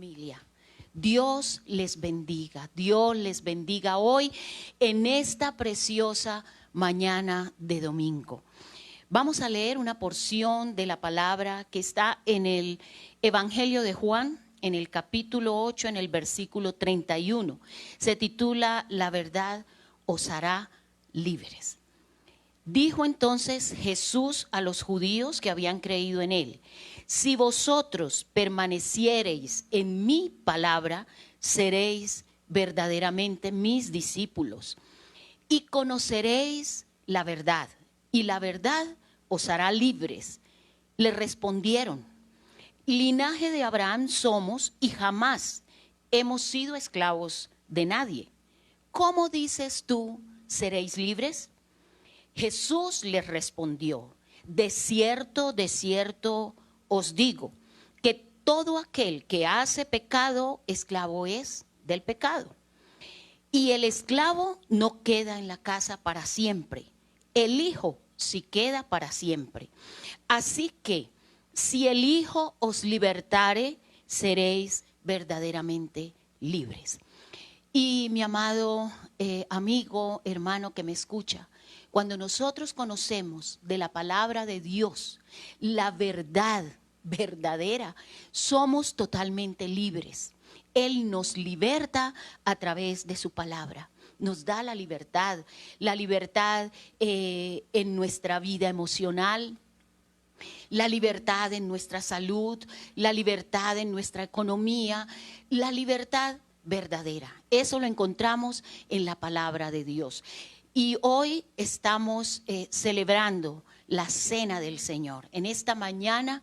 familia. Dios les bendiga. Dios les bendiga hoy en esta preciosa mañana de domingo. Vamos a leer una porción de la palabra que está en el Evangelio de Juan, en el capítulo 8, en el versículo 31. Se titula La verdad os hará libres. Dijo entonces Jesús a los judíos que habían creído en él: si vosotros permaneciereis en mi palabra, seréis verdaderamente mis discípulos y conoceréis la verdad, y la verdad os hará libres. Le respondieron: linaje de Abraham somos y jamás hemos sido esclavos de nadie. ¿Cómo dices tú, seréis libres? Jesús les respondió: de cierto os digo, que todo aquel que hace pecado, esclavo es del pecado. Y el esclavo no queda en la casa para siempre, el Hijo sí queda para siempre. Así que, si el Hijo os libertare, seréis verdaderamente libres. Y mi amado amigo, hermano que me escucha, cuando nosotros conocemos de la palabra de Dios, la verdad verdadera, somos totalmente libres. Él nos liberta a través de su palabra. Nos da la libertad en nuestra vida emocional, la libertad en nuestra salud, la libertad en nuestra economía, la libertad verdadera. Eso lo encontramos en la palabra de Dios. Y hoy estamos celebrando la cena del Señor. En esta mañana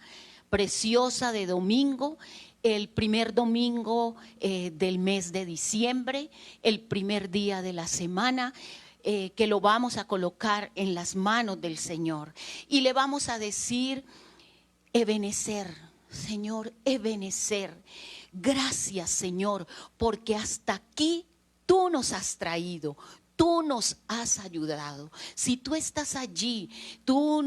preciosa de domingo, el primer domingo del mes de diciembre, el primer día de la semana, que lo vamos a colocar en las manos del Señor. Y le vamos a decir: Ebenezer, Señor, Ebenezer. Gracias, Señor, porque hasta aquí tú nos has traído. Tú nos has ayudado. Si tú estás allí, tú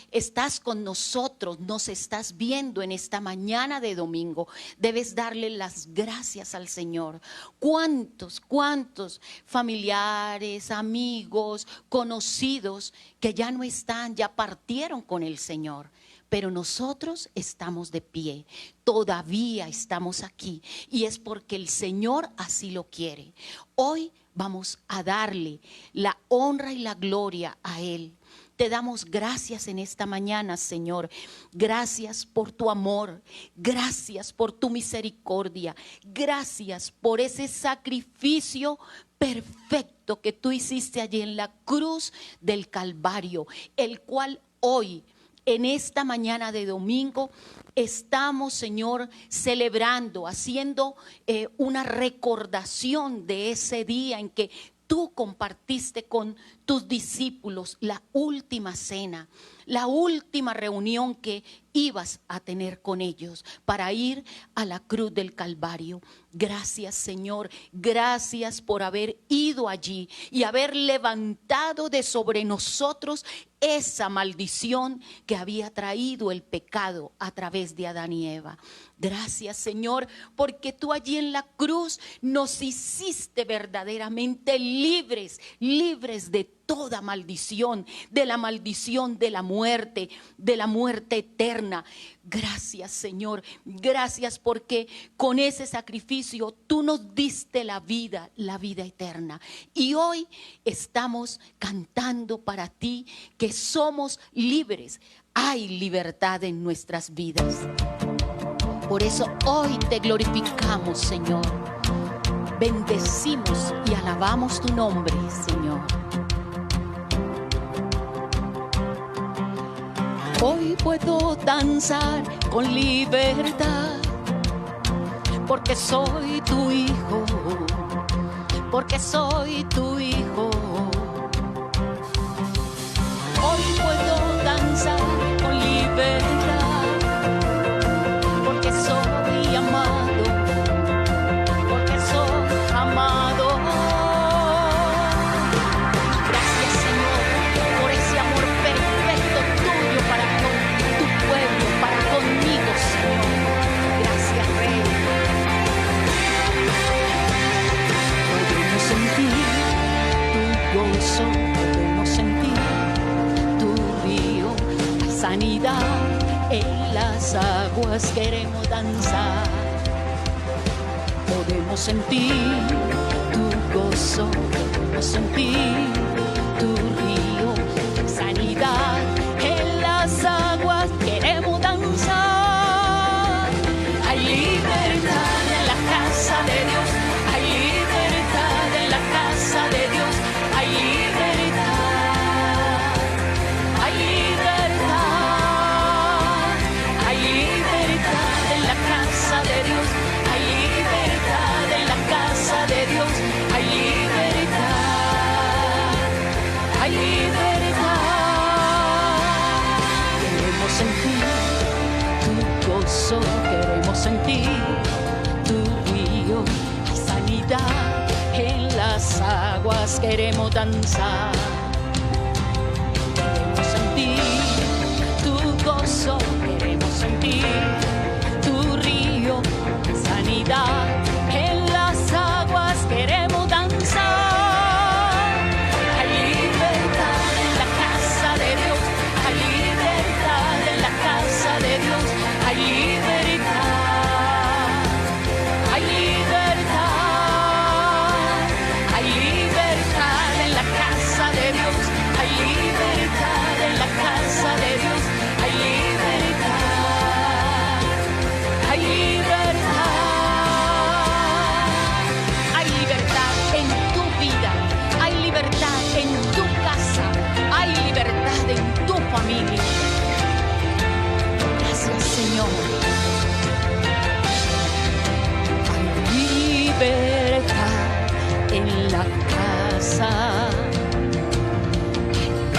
estás con nosotros, nos estás viendo en esta mañana de domingo, debes darle las gracias al Señor. ¿Cuántos familiares, amigos, conocidos que ya no están, ya partieron con el Señor? Pero nosotros estamos de pie, todavía estamos aquí, y es porque el Señor así lo quiere. Hoy vamos a darle la honra y la gloria a Él. Te damos gracias en esta mañana, Señor. Gracias por tu amor, gracias por tu misericordia, gracias por ese sacrificio perfecto que tú hiciste allí en la cruz del Calvario, el cual hoy, en esta mañana de domingo, estamos, Señor, celebrando, haciendo una recordación de ese día en que tú compartiste con tus discípulos la última cena, la última reunión que ibas a tener con ellos para ir a la cruz del Calvario. Gracias, Señor, gracias por haber ido allí y haber levantado de sobre nosotros esa maldición que había traído el pecado a través de Adán y Eva. Gracias, Señor, porque tú allí en la cruz nos hiciste verdaderamente libres, libres de toda maldición, de la maldición de la muerte eterna. Gracias, Señor, gracias porque con ese sacrificio tú nos diste la vida eterna. Y hoy estamos cantando para ti que somos libres. Hay libertad en nuestras vidas. Por eso hoy te glorificamos, Señor. Bendecimos y alabamos tu nombre, Señor. Hoy puedo danzar con libertad, porque soy tu hijo, porque soy tu hijo. Hoy puedo danzar con libertad, porque soy amado, porque soy amado. Gracias, Señor, por ese amor perfecto tuyo para con tu pueblo, para conmigo, Señor. Gracias, Rey. las aguas queremos danzar. Podemos sentir tu gozo, podemos sentir tu río, sanidad en las aguas queremos danzar. Hay libertad en la casa de Dios, hay libertad en la casa de Dios, hay libertad, hay libertad, hay libertad en la casa de Dios, hay libertad en la casa de Dios, hay libertad, hay libertad. Queremos sentir tu gozo, queremos sentir tu río, hay sanidad en las aguas, queremos danzar. Queremos sentir tu gozo, queremos sentir tu río, hay sanidad en las aguas, queremos danzar. Hay libertad en la casa de Dios, hay libertad en la casa de Dios, hay libertad, hay libertad, hay libertad en la casa de Dios, hay libertad en la casa de Dios, hay libertad, hay libertad, hay libertad en tu vida, hay libertad en tu casa, hay libertad en tu familia. Gracias, Señor. Hay libertad en la casa,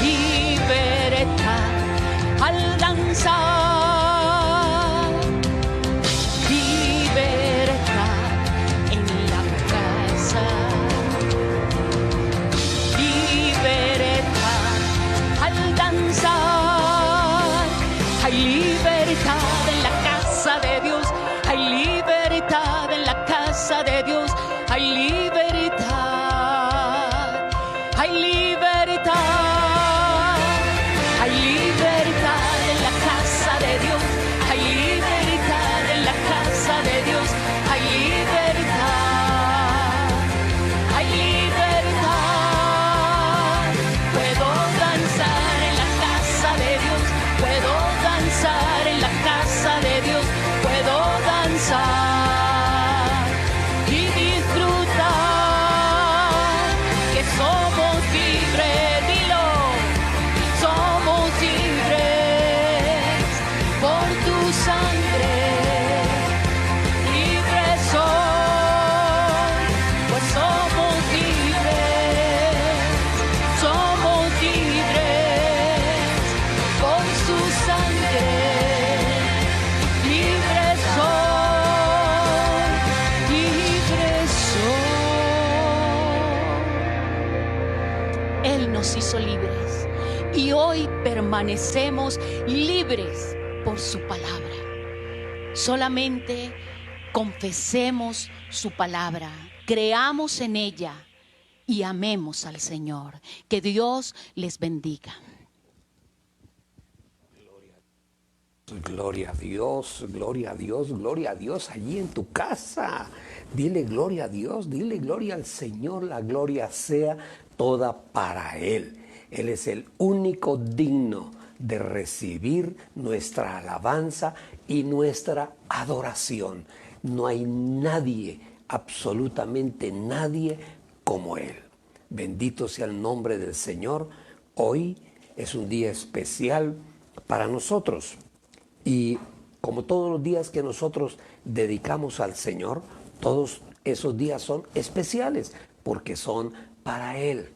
hay libertad al danzar, libertad en la casa, libertad al danzar, hay libertad en la casa de Dios, hay libertad en la casa de Dios, hay libertad, hay libertad, hay libertad en la casa de Dios, hay libertad en la casa de Dios, hay libertad, hay libertad. Puedo danzar en la casa de Dios, puedo danzar en la casa de Dios, puedo danzar y disfrutar que somos libres, dilo, somos libres por tu sangre, libres soy, pues somos libres por su sangre, libres soy, libres soy. Él nos hizo libres y hoy permanecemos libres por su palabra. Solamente confesemos su palabra, creamos en ella y amemos al Señor. Que Dios les bendiga. Gloria a Dios, gloria a Dios, gloria a Dios allí en tu casa. Dile gloria a Dios, dile gloria al Señor, la gloria sea toda para Él. Él es el único digno de recibir nuestra alabanza y nuestra adoración. No hay nadie, absolutamente nadie como Él. Bendito sea el nombre del Señor. Hoy es un día especial para nosotros. Y como todos los días que nosotros dedicamos al Señor, todos esos días son especiales porque son para Él.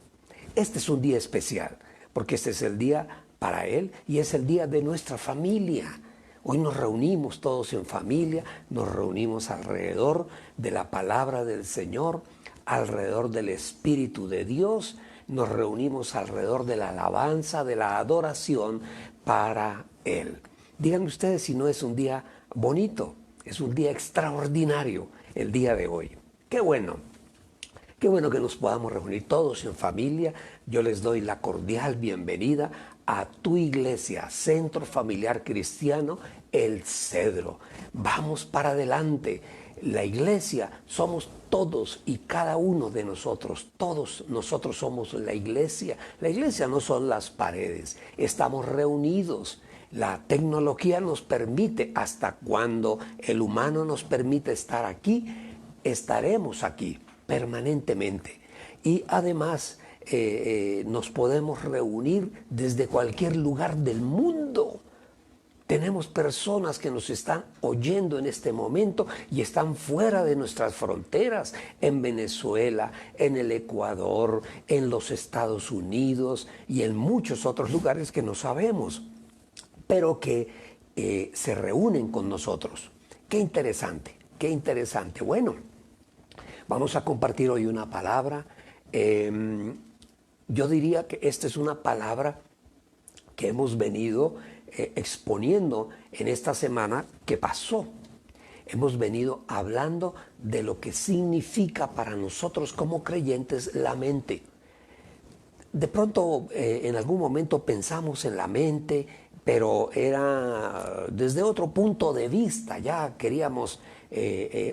Este es un día especial porque este es el día para Él y es el día de nuestra familia. Hoy nos reunimos todos en familia, nos reunimos alrededor de la palabra del Señor, alrededor del Espíritu de Dios, nos reunimos alrededor de la alabanza, de la adoración para Él. Díganme ustedes si no es un día bonito, es un día extraordinario el día de hoy. Qué bueno que nos podamos reunir todos en familia. Yo les doy la cordial bienvenida a tu iglesia, Centro Familiar Cristiano, El Cedro. Vamos para adelante. La iglesia somos todos y cada uno de nosotros. Todos nosotros somos la iglesia. La iglesia no son las paredes. Estamos reunidos. La tecnología nos permite, hasta cuando el humano nos permite estar aquí, estaremos aquí permanentemente. Y además nos podemos reunir desde cualquier lugar del mundo. Tenemos personas que nos están oyendo en este momento y están fuera de nuestras fronteras, en Venezuela, en el Ecuador, en los Estados Unidos y en muchos otros lugares que no sabemos, pero que se reúnen con nosotros. Qué interesante, qué interesante. Bueno, vamos a compartir hoy una palabra. Yo diría que esta es una palabra que hemos venido exponiendo en esta semana que pasó. Hemos venido hablando de lo que significa para nosotros como creyentes la mente. De pronto, en algún momento pensamos en la mente, pero era desde otro punto de vista. Ya queríamos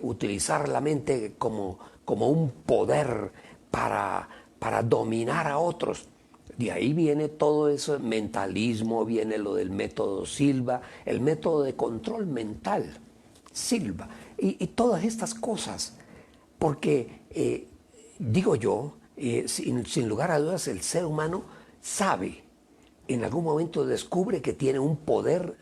utilizar la mente como un poder para dominar a otros. De ahí viene todo ese mentalismo, viene lo del método Silva, el método de control mental, Silva, y todas estas cosas. Porque, digo yo, sin lugar a dudas, el ser humano sabe, en algún momento descubre que tiene un poder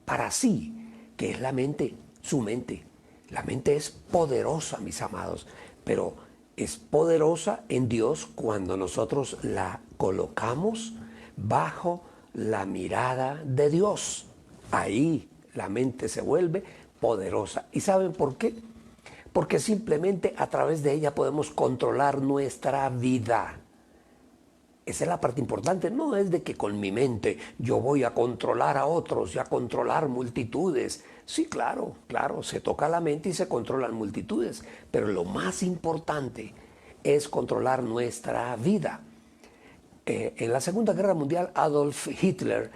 para sí, que es la mente, su mente. La mente es poderosa, mis amados, pero es poderosa en Dios cuando nosotros la colocamos bajo la mirada de Dios. Ahí la mente se vuelve poderosa. ¿Y saben por qué? Porque simplemente a través de ella podemos controlar nuestra vida. Esa es la parte importante. No es de que con mi mente yo voy a controlar a otros y a controlar multitudes. Sí, claro, se toca la mente y se controlan multitudes. Pero lo más importante es controlar nuestra vida. En la Segunda Guerra Mundial, Adolf Hitler,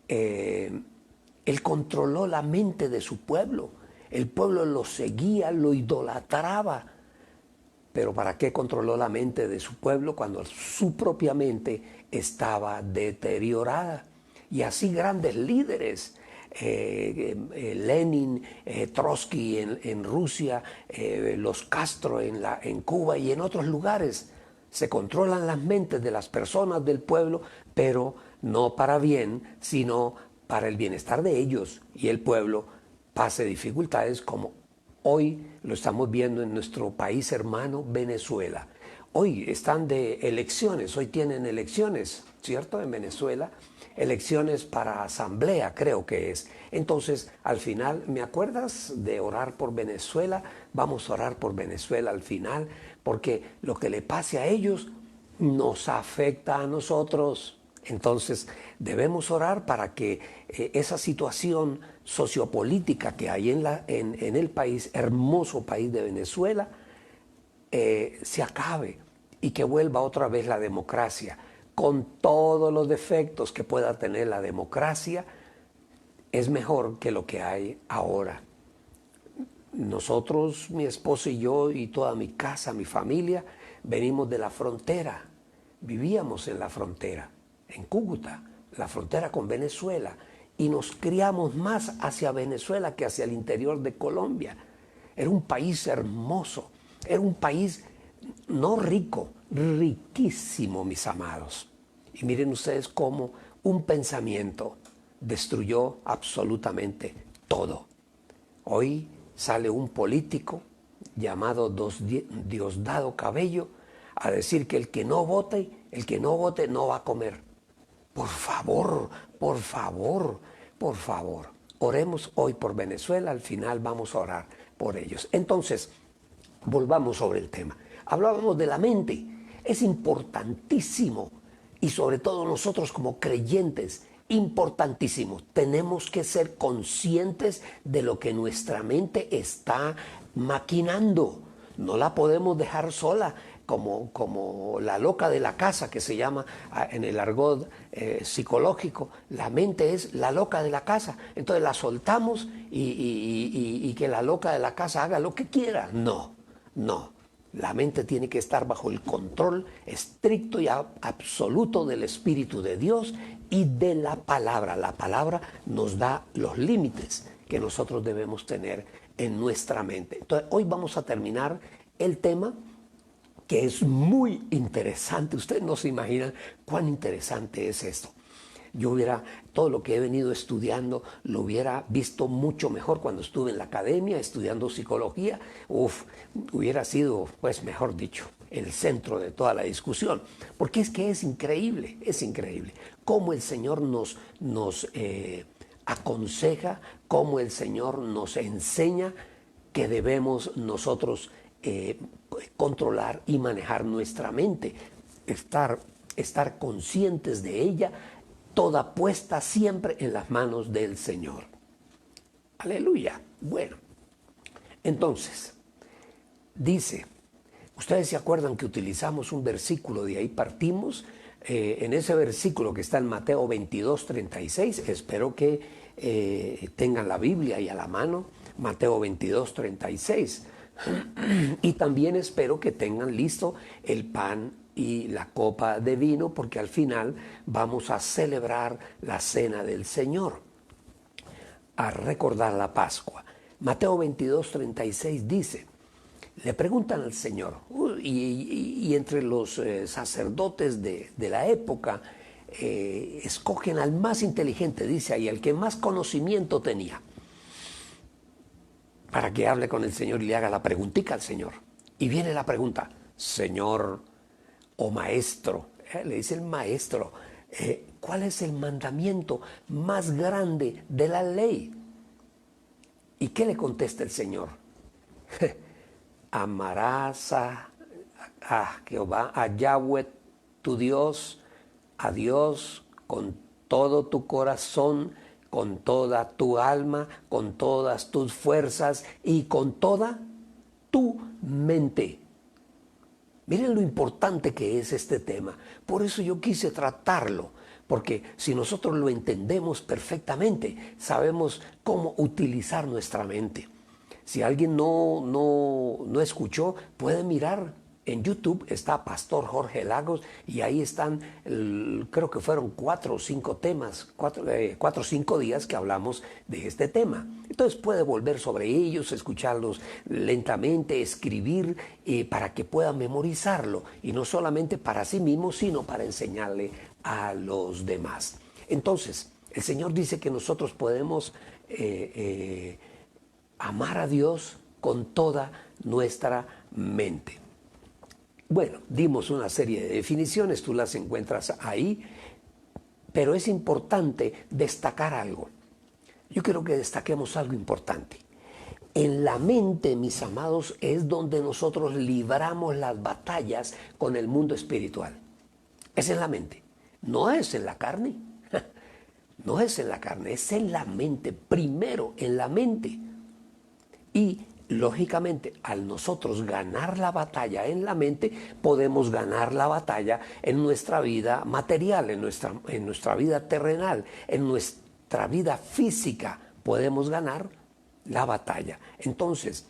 él controló la mente de su pueblo. El pueblo lo seguía, lo idolatraba. Pero ¿para qué controló la mente de su pueblo cuando su propia mente estaba deteriorada? Y así grandes líderes, Lenin, Trotsky en Rusia, los Castro en Cuba y en otros lugares, se controlan las mentes de las personas del pueblo, pero no para bien, sino para el bienestar de ellos, y el pueblo pase dificultades como hoy lo estamos viendo en nuestro país hermano Venezuela. Hoy están de elecciones, hoy tienen elecciones, ¿cierto? En Venezuela, elecciones para asamblea, creo que es. Entonces, al final, ¿me acuerdas de orar por Venezuela? Vamos a orar por Venezuela al final, porque lo que le pase a ellos nos afecta a nosotros. Entonces, debemos orar para que esa situación sociopolítica que hay en el país, hermoso país de Venezuela, se acabe y que vuelva otra vez la democracia. Con todos los defectos que pueda tener la democracia, es mejor que lo que hay ahora. Nosotros, mi esposa y yo y toda mi casa, mi familia, venimos de la frontera. Vivíamos en la frontera, en Cúcuta, la frontera con Venezuela, y nos criamos más hacia Venezuela que hacia el interior de Colombia. Era un país hermoso, era un país no rico, riquísimo, mis amados. Y miren ustedes cómo un pensamiento destruyó absolutamente todo. Hoy sale un político llamado Diosdado Cabello a decir que el que no vote no va a comer. Por favor, por favor, por favor. Oremos hoy por Venezuela, al final vamos a orar por ellos. Entonces, volvamos sobre el tema. Hablábamos de la mente. Es importantísimo, y sobre todo nosotros como creyentes, importantísimo. Tenemos que ser conscientes de lo que nuestra mente está maquinando. No la podemos dejar sola. como la loca de la casa, que se llama en el argot psicológico. La mente es la loca de la casa. Entonces la soltamos y que la loca de la casa haga lo que quiera. No, no. La mente tiene que estar bajo el control estricto y absoluto del Espíritu de Dios y de la palabra. La palabra nos da los límites que nosotros debemos tener en nuestra mente. Entonces, hoy vamos a terminar el tema, que es muy interesante. Ustedes no se imaginan cuán interesante es esto. Yo todo lo que he venido estudiando, lo hubiera visto mucho mejor cuando estuve en la academia estudiando psicología. Hubiera sido, pues mejor dicho, el centro de toda la discusión. Porque es que es increíble cómo el Señor nos aconseja, cómo el Señor nos enseña que debemos nosotros controlar y manejar nuestra mente, estar conscientes de ella, toda puesta siempre en las manos del Señor. Aleluya. Bueno, entonces, dice, ustedes se acuerdan que utilizamos un versículo, de ahí partimos, en ese versículo que está en Mateo 22:36, espero que tengan la Biblia ahí a la mano, Mateo 22:36, y también espero que tengan listo el pan y la copa de vino, porque al final vamos a celebrar la cena del Señor, a recordar la Pascua. Mateo 22:36 dice, le preguntan al Señor, y entre los sacerdotes de la época, escogen al más inteligente, dice ahí, el que más conocimiento tenía, para que hable con el Señor y le haga la preguntita al Señor. Y viene la pregunta, Señor o maestro, le dice el maestro, ¿cuál es el mandamiento más grande de la ley? ¿Y qué le contesta el Señor? Amarás a Jehová, a Yahweh tu Dios, a Dios con todo tu corazón, con toda tu alma, con todas tus fuerzas y con toda tu mente. Miren lo importante que es este tema. Por eso yo quise tratarlo, porque si nosotros lo entendemos perfectamente, sabemos cómo utilizar nuestra mente. Si alguien no escuchó, puede mirar en YouTube, está Pastor Jorge Lagos, y ahí están, creo que fueron 4 o 5 temas, 4 o 5 días que hablamos de este tema. Entonces puede volver sobre ellos, escucharlos lentamente, escribir para que pueda memorizarlo, y no solamente para sí mismo, sino para enseñarle a los demás. Entonces, el Señor dice que nosotros podemos amar a Dios con toda nuestra mente. Bueno, dimos una serie de definiciones, tú las encuentras ahí, pero es importante destacar algo. Yo quiero que destaquemos algo importante. En la mente, mis amados, es donde nosotros libramos las batallas con el mundo espiritual. Es en la mente, no es en la carne. No es en la carne, es en la mente, primero en la mente. Y lógicamente, al nosotros ganar la batalla en la mente, podemos ganar la batalla en nuestra vida material, en nuestra vida terrenal, en nuestra vida física, podemos ganar la batalla. Entonces,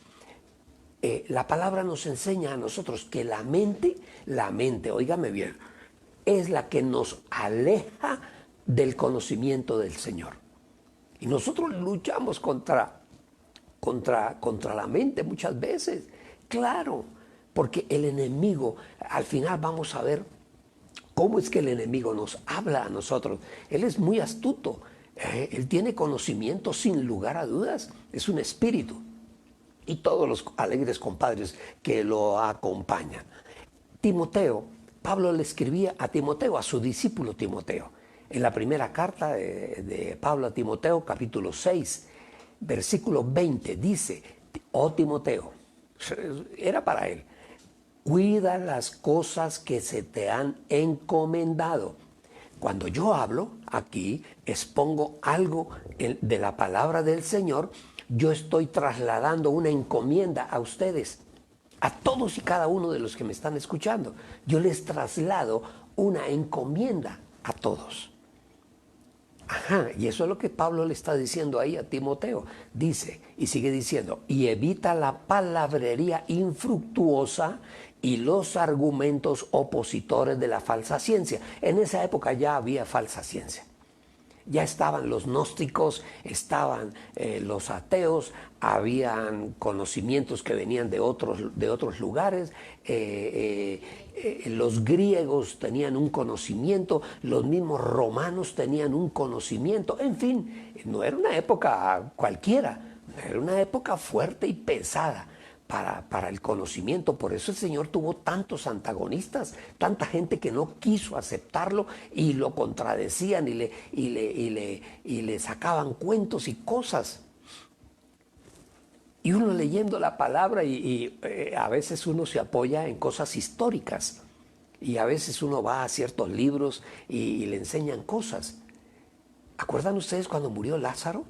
la palabra nos enseña a nosotros que la mente, óigame bien, es la que nos aleja del conocimiento del Señor. Y nosotros luchamos contra la mente muchas veces, claro, porque el enemigo, al final vamos a ver cómo es que el enemigo nos habla a nosotros. Él es muy astuto, él tiene conocimiento sin lugar a dudas, es un espíritu, y todos los alegres compadres que lo acompañan. Timoteo, Pablo le escribía a Timoteo, a su discípulo Timoteo, en la primera carta de Pablo a Timoteo, capítulo 6, versículo 20, dice, oh Timoteo, era para él, cuida las cosas que se te han encomendado. Cuando yo hablo aquí, expongo algo de la palabra del Señor, yo estoy trasladando una encomienda a ustedes. A todos y cada uno de los que me están escuchando, yo les traslado una encomienda a todos. Ajá, y eso es lo que Pablo le está diciendo ahí a Timoteo. Dice, y sigue diciendo, y evita la palabrería infructuosa y los argumentos opositores de la falsa ciencia. En esa época ya había falsa ciencia. Ya estaban los gnósticos, estaban los ateos, habían conocimientos que venían de otros lugares, los griegos tenían un conocimiento, los mismos romanos tenían un conocimiento, en fin, no era una época cualquiera, era una época fuerte y pesada para el conocimiento. Por eso el Señor tuvo tantos antagonistas, tanta gente que no quiso aceptarlo y lo contradecían y le sacaban cuentos y cosas. Y uno leyendo la palabra y a veces uno se apoya en cosas históricas y a veces uno va a ciertos libros y le enseñan cosas. ¿Acuerdan ustedes cuando murió Lázaro?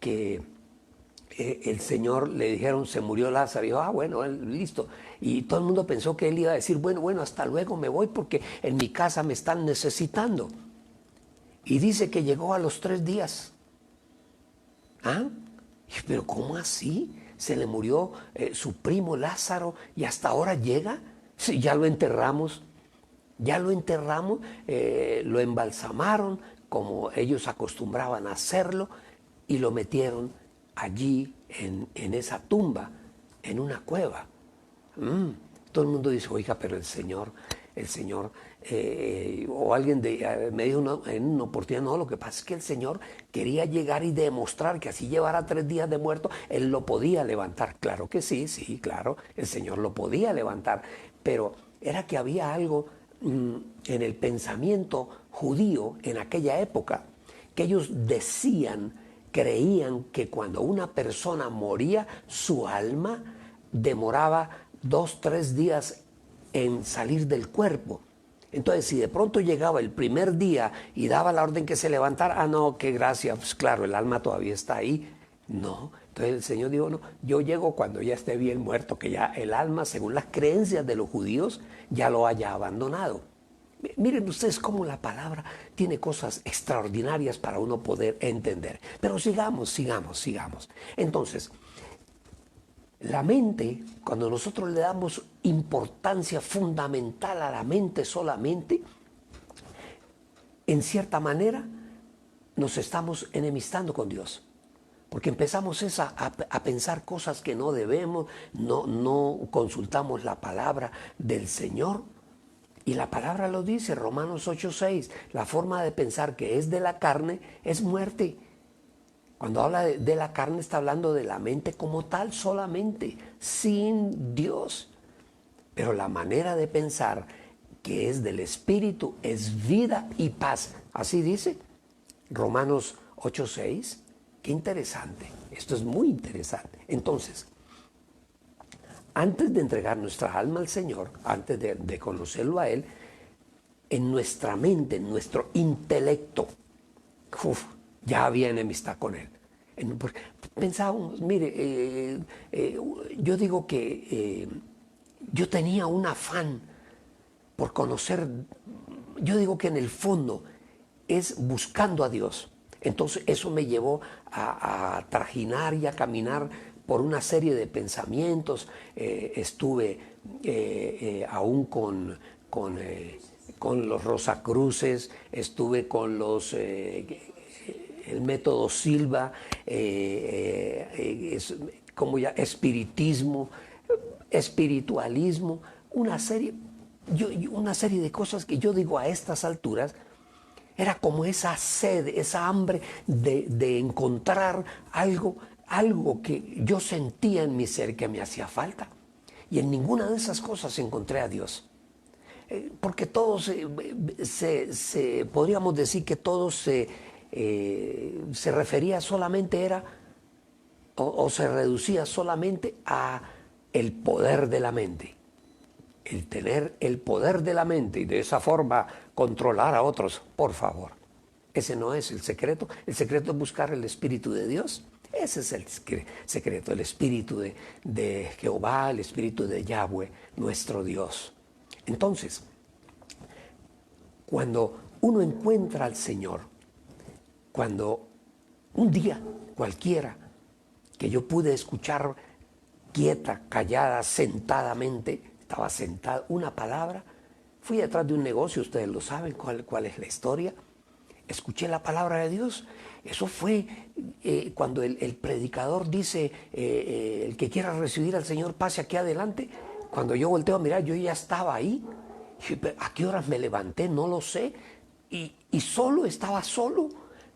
Que el Señor le dijeron, se murió Lázaro, y dijo, bueno, listo. Y todo el mundo pensó que él iba a decir, bueno, hasta luego, me voy porque en mi casa me están necesitando. Y dice que llegó a los 3 días. ¿Ah? Pero ¿cómo así? Se le murió su primo Lázaro y hasta ahora llega. Sí, ya lo enterramos, lo embalsamaron como ellos acostumbraban a hacerlo y lo metieron allí en esa tumba, en una cueva. Todo el mundo dice, oiga, pero el Señor, o alguien me dijo en una oportunidad, no, lo que pasa es que el Señor quería llegar y demostrar que así llevara 3 días de muerto, Él lo podía levantar. Claro que sí, claro, el Señor lo podía levantar, pero era que había algo en el pensamiento judío en aquella época, que ellos creían que cuando una persona moría, su alma demoraba 2, 3 días en salir del cuerpo. Entonces, si de pronto llegaba el primer día y daba la orden que se levantara, no, qué gracia, pues claro, el alma todavía está ahí. No, entonces el Señor dijo, no, yo llego cuando ya esté bien muerto, que ya el alma, según las creencias de los judíos, ya lo haya abandonado. Miren ustedes cómo la palabra tiene cosas extraordinarias para uno poder entender. Pero sigamos. Entonces, la mente, cuando nosotros le damos importancia fundamental a la mente solamente, en cierta manera nos estamos enemistando con Dios. Porque empezamos a pensar cosas que no debemos, no consultamos la palabra del Señor. Y la palabra lo dice, Romanos 8:6, la forma de pensar que es de la carne es muerte. Cuando habla de la carne está hablando de la mente como tal solamente, sin Dios. Pero la manera de pensar que es del Espíritu es vida y paz. Así dice Romanos 8:6. Qué interesante, esto es muy interesante. Entonces, antes de entregar nuestra alma al Señor, antes de conocerlo a Él, en nuestra mente, en nuestro intelecto, ya había enemistad con Él. Pensábamos, mire, yo digo que yo tenía un afán por conocer, yo digo que en el fondo es buscando a Dios. Entonces eso me llevó a trajinar y a caminar por una serie de pensamientos. Estuve aún con los Rosacruces, estuve con el método Silva, como ya espiritismo, espiritualismo, una serie de cosas que yo digo a estas alturas. Era como esa sed, esa hambre de encontrar algo que yo sentía en mi ser que me hacía falta. Y en ninguna de esas cosas encontré a Dios. Porque todo podríamos decir que todo se refería solamente o se reducía solamente a el poder de la mente. El tener el poder de la mente y de esa forma controlar a otros, por favor. Ese no es el secreto. El secreto es buscar el Espíritu de Dios. Ese es el secreto, el espíritu de Jehová, el espíritu de Yahweh, nuestro Dios. Entonces, cuando uno encuentra al Señor, cuando un día cualquiera que yo pude escuchar quieta, callada, sentadamente, estaba sentado, una palabra, fui detrás de un negocio, ustedes lo saben cuál es la historia, escuché la palabra de Dios. Eso fue cuando el predicador dice, el que quiera recibir al Señor pase aquí adelante. Cuando yo volteo a mirar, yo ya estaba ahí. ¿A qué horas me levanté? No lo sé. Y estaba solo,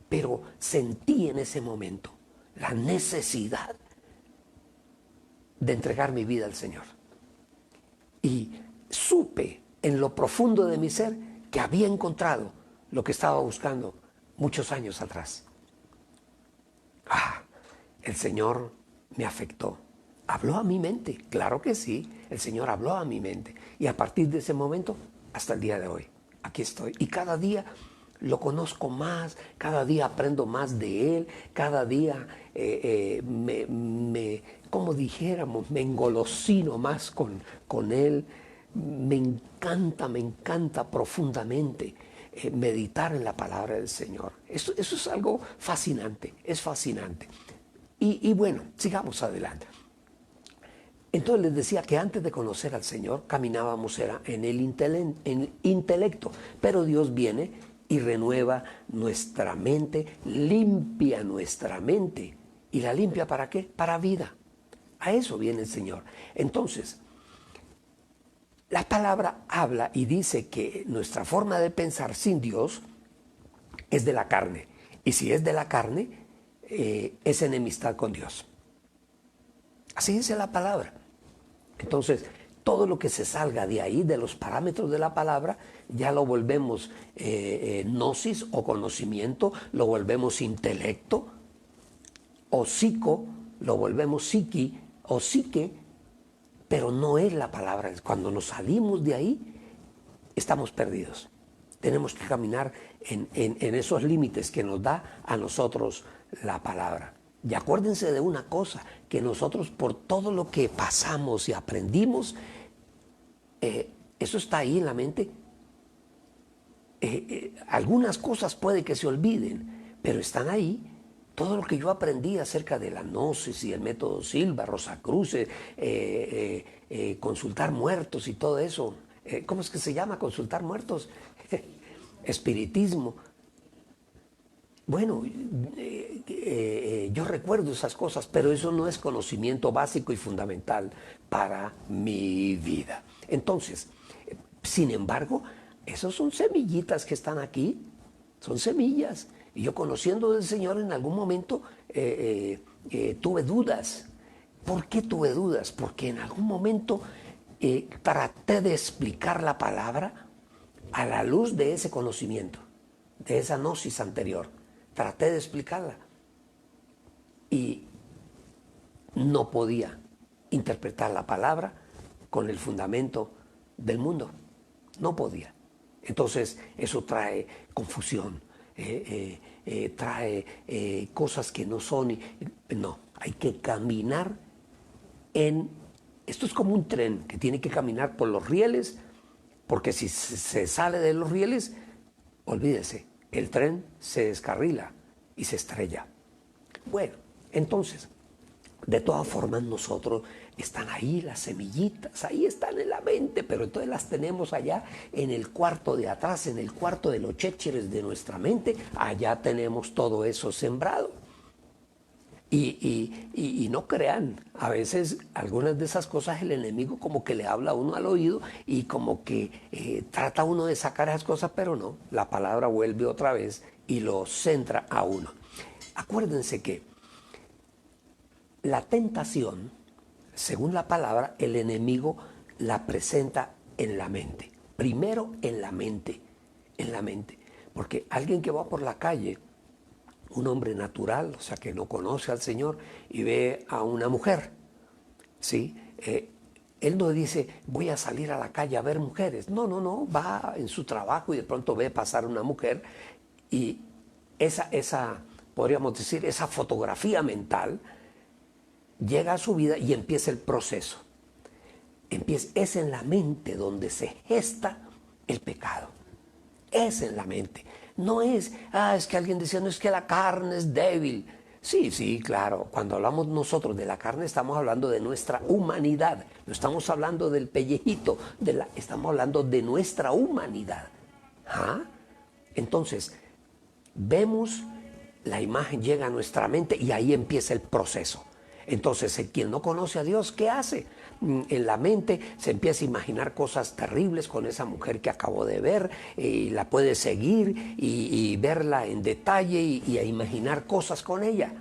pero sentí en ese momento la necesidad de entregar mi vida al Señor. Y supe en lo profundo de mi ser que había encontrado lo que estaba buscando muchos años atrás. El Señor me afectó. Habló a mi mente, claro que sí, el Señor habló a mi mente. Y a partir de ese momento, hasta el día de hoy, aquí estoy. Y cada día lo conozco más, cada día aprendo más de Él, cada día como dijéramos, me engolosino más con Él. Me encanta profundamente meditar en la palabra del Señor. Eso es algo fascinante, es fascinante. Y bueno, sigamos adelante. Entonces les decía que antes de conocer al Señor caminábamos en el intelecto, pero Dios viene y renueva nuestra mente, limpia nuestra mente. ¿Y la limpia para qué? Para vida. A eso viene el Señor. Entonces, la palabra habla y dice que nuestra forma de pensar sin Dios es de la carne. Y si es de la carne, es enemistad con Dios. Así dice la palabra. Entonces, todo lo que se salga de ahí, de los parámetros de la palabra, ya lo volvemos gnosis o conocimiento, lo volvemos intelecto, o psico, lo volvemos psiqui o psique, pero no es la palabra. Cuando nos salimos de ahí, estamos perdidos. Tenemos que caminar en esos límites que nos da a nosotros la palabra. Y acuérdense de una cosa, que nosotros por todo lo que pasamos y aprendimos, eso está ahí en la mente. Algunas cosas puede que se olviden, pero están ahí. Todo lo que yo aprendí acerca de la gnosis y el método Silva, Rosacruces, consultar muertos y todo eso. ¿Cómo es que se llama consultar muertos? Espiritismo. Bueno, yo recuerdo esas cosas, pero eso no es conocimiento básico y fundamental para mi vida. Entonces, sin embargo, esos son semillitas que están aquí, son semillas. Y yo, conociendo del Señor, en algún momento tuve dudas. ¿Por qué tuve dudas? Porque en algún momento traté de explicar la palabra a la luz de ese conocimiento, de esa gnosis anterior. Traté de explicarla y no podía interpretar la palabra con el fundamento del mundo. No podía. Entonces eso trae confusión, trae cosas que no son. No, hay que caminar esto es como un tren que tiene que caminar por los rieles, porque si se sale de los rieles, olvídese, el tren se descarrila y se estrella. Bueno, entonces, de todas formas nosotros, están ahí las semillitas, ahí están en la mente, pero entonces las tenemos allá en el cuarto de atrás, en el cuarto de los chécheres de nuestra mente, allá tenemos todo eso sembrado. Y no crean, a veces algunas de esas cosas el enemigo como que le habla a uno al oído y como que trata uno de sacar esas cosas, pero no, la palabra vuelve otra vez y lo centra a uno. Acuérdense que la tentación, según la palabra, el enemigo la presenta en la mente. Primero en la mente, porque alguien que va por la calle, un hombre natural, o sea, que no conoce al Señor y ve a una mujer, ¿sí? Él no dice, voy a salir a la calle a ver mujeres. No, va en su trabajo y de pronto ve pasar una mujer y esa podríamos decir, esa fotografía mental, llega a su vida y empieza el proceso. Es en la mente donde se gesta el pecado. Es en la mente. No es, es que alguien decía, no, es que la carne es débil. Sí, sí, claro. Cuando hablamos nosotros de la carne, estamos hablando de nuestra humanidad. No estamos hablando del pellejito, estamos hablando de nuestra humanidad. ¿Ah? Entonces, vemos, la imagen llega a nuestra mente y ahí empieza el proceso. Entonces, quien no conoce a Dios, ¿qué hace? En la mente se empieza a imaginar cosas terribles con esa mujer que acabó de ver, y la puede seguir y verla en detalle y a imaginar cosas con ella.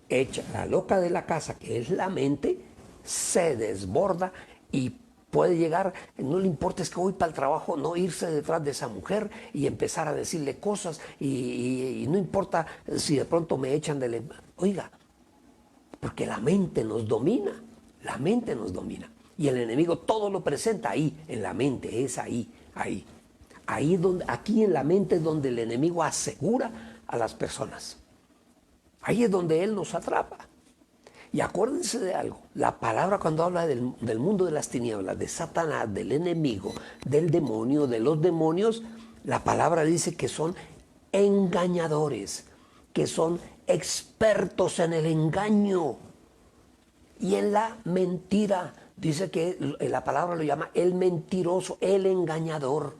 Echa la loca de la casa, que es la mente, se desborda y puede llegar, no le importa, es que voy para el trabajo, no irse detrás de esa mujer y empezar a decirle cosas y no importa si de pronto me echan de... Oiga, porque la mente nos domina, la mente nos domina. Y el enemigo todo lo presenta ahí, en la mente, es ahí. Aquí en la mente es donde el enemigo asegura a las personas. Ahí es donde él nos atrapa. Y acuérdense de algo, la palabra cuando habla del mundo de las tinieblas, de Satanás, del enemigo, del demonio, de los demonios, la palabra dice que son engañadores, que son expertos en el engaño y en la mentira. Dice que la palabra lo llama el mentiroso, el engañador.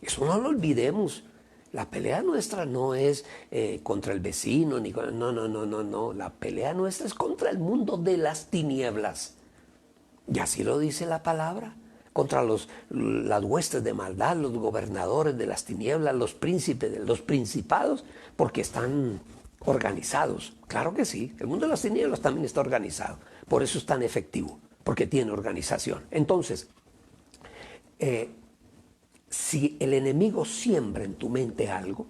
Eso no lo olvidemos. La pelea nuestra no es contra el vecino, no. La pelea nuestra es contra el mundo de las tinieblas. Y así lo dice la palabra. Contra las huestes de maldad, los gobernadores de las tinieblas, los príncipes, los principados, porque están organizados. Claro que sí, el mundo de las tinieblas también está organizado. Por eso es tan efectivo, porque tiene organización. Entonces, si el enemigo siembra en tu mente algo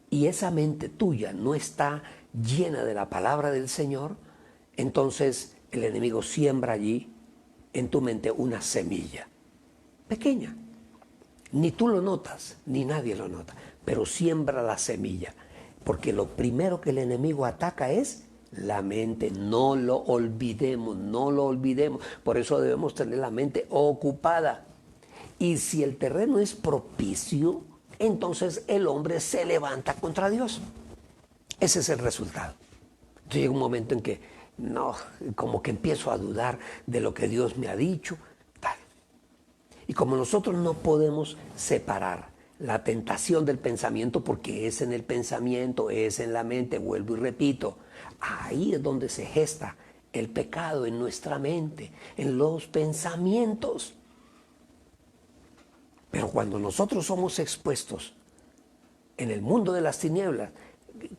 y esa mente tuya no está llena de la palabra del Señor, entonces el enemigo siembra allí en tu mente una semilla pequeña. Ni tú lo notas, ni nadie lo nota, pero siembra la semilla. Porque lo primero que el enemigo ataca es la mente. No lo olvidemos, no lo olvidemos. Por eso debemos tener la mente ocupada. Y si el terreno es propicio, entonces el hombre se levanta contra Dios. Ese es el resultado. Entonces llega un momento en que, no, como que empiezo a dudar de lo que Dios me ha dicho, tal. Y como nosotros no podemos separar la tentación del pensamiento, porque es en el pensamiento, es en la mente, vuelvo y repito, ahí es donde se gesta el pecado, en nuestra mente, en los pensamientos. Pero cuando nosotros somos expuestos en el mundo de las tinieblas,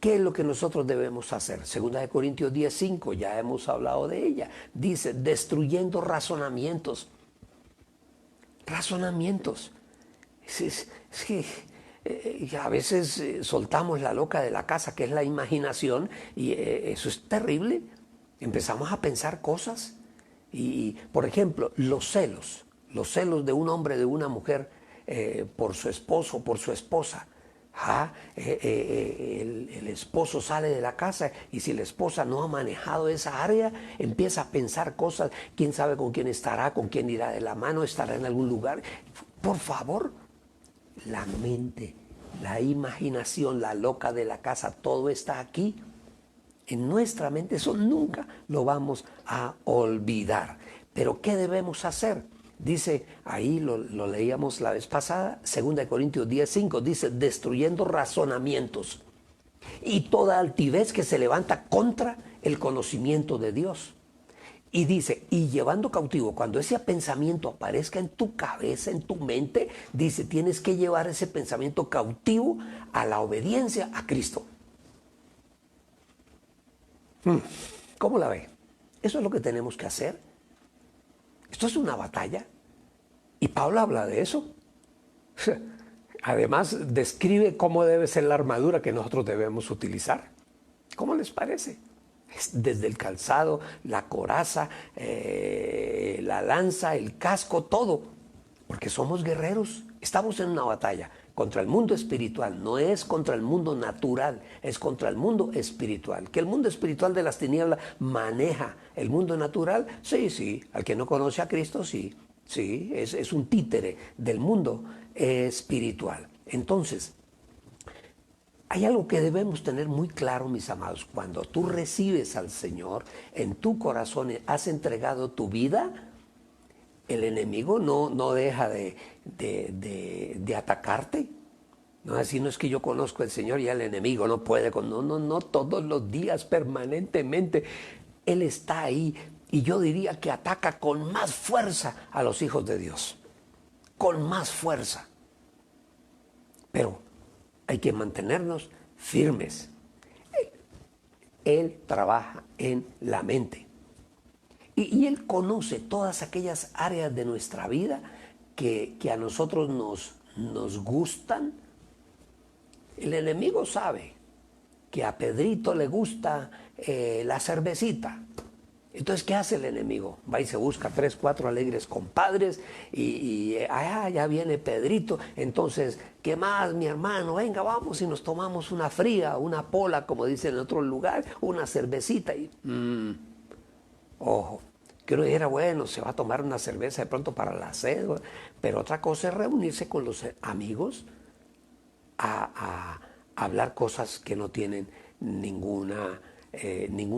¿qué es lo que nosotros debemos hacer? 2 Corintios 10:5, ya hemos hablado de ella. Dice, destruyendo razonamientos. Razonamientos. Es que a veces soltamos la loca de la casa, que es la imaginación, y eso es terrible. Empezamos a pensar cosas. Y, por ejemplo, los celos de un hombre, de una mujer, por su esposo, por su esposa. El esposo sale de la casa y si la esposa no ha manejado esa área, empieza a pensar cosas, quién sabe con quién estará, con quién irá de la mano, estará en algún lugar. Por favor, la mente, la imaginación, la loca de la casa, todo está aquí en nuestra mente. Eso nunca lo vamos a olvidar. Pero ¿qué debemos hacer? Dice, ahí lo leíamos la vez pasada, 2 Corintios 10:5, dice, destruyendo razonamientos y toda altivez que se levanta contra el conocimiento de Dios. Y dice, y llevando cautivo, cuando ese pensamiento aparezca en tu cabeza, en tu mente, dice, tienes que llevar ese pensamiento cautivo a la obediencia a Cristo. ¿Cómo la ve? Eso es lo que tenemos que hacer. Esto es una batalla. Y Pablo habla de eso. Además, describe cómo debe ser la armadura que nosotros debemos utilizar. ¿Cómo les parece? Desde el calzado, la coraza, la lanza, el casco, todo. Porque somos guerreros. Estamos en una batalla. contra el mundo espiritual, no es contra el mundo natural, es contra el mundo espiritual. Que el mundo espiritual de las tinieblas maneja el mundo natural, sí, sí, al que no conoce a Cristo, sí, sí, es un títere del mundo espiritual. Entonces, hay algo que debemos tener muy claro, mis amados. Cuando tú recibes al Señor en tu corazón, has entregado tu vida, el enemigo no deja de atacarte. No, así no es que yo conozco al Señor y el enemigo no puede. No, todos los días, permanentemente, Él está ahí. Y yo diría que ataca con más fuerza a los hijos de Dios. Con más fuerza. Pero hay que mantenernos firmes. Él trabaja en la mente. Y Él conoce todas aquellas áreas de nuestra vida que a nosotros nos gustan. El enemigo sabe que a Pedrito le gusta la cervecita. Entonces, ¿qué hace el enemigo? Va y se busca 3, 4 alegres compadres ya viene Pedrito. Entonces, ¿qué más, mi hermano? Venga, vamos y nos tomamos una fría, una pola, como dicen en otro lugar, una cervecita. Ojo, que uno dijera, bueno, se va a tomar una cerveza de pronto para la sed, pero otra cosa es reunirse con los amigos a hablar cosas que no tienen ningún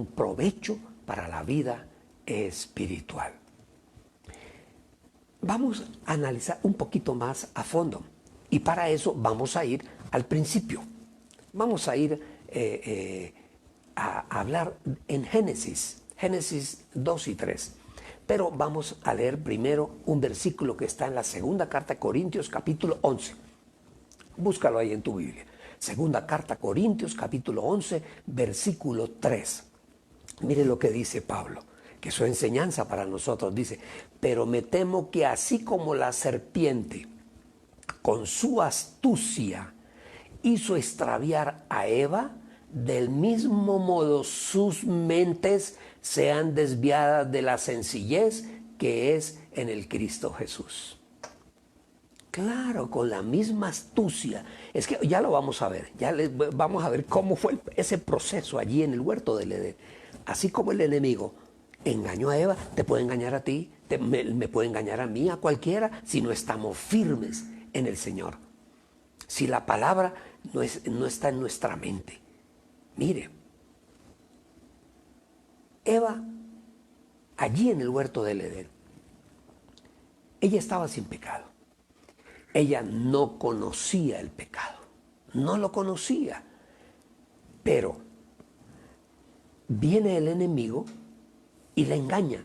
provecho para la vida espiritual. Vamos a analizar un poquito más a fondo y para eso vamos a ir al principio. Vamos a ir a hablar en Génesis 2 y 3. Pero vamos a leer primero un versículo que está en la segunda carta a Corintios, capítulo 11. Búscalo ahí en tu Biblia. Segunda carta a Corintios, capítulo 11, versículo 3. Mire lo que dice Pablo, que es su enseñanza para nosotros. Dice, pero me temo que así como la serpiente con su astucia hizo extraviar a Eva, del mismo modo sus mentes sean desviadas de la sencillez que es en el Cristo Jesús. Claro, con la misma astucia. Es que ya lo vamos a ver, vamos a ver cómo fue ese proceso allí en el huerto del Edén. Así como el enemigo engañó a Eva, te puede engañar a ti, me puede engañar a mí, a cualquiera, si no estamos firmes en el Señor. Si la palabra no está en nuestra mente. Mire, Eva, allí en el huerto del Edén, ella estaba sin pecado. Ella no conocía el pecado, no lo conocía, pero viene el enemigo y la engaña.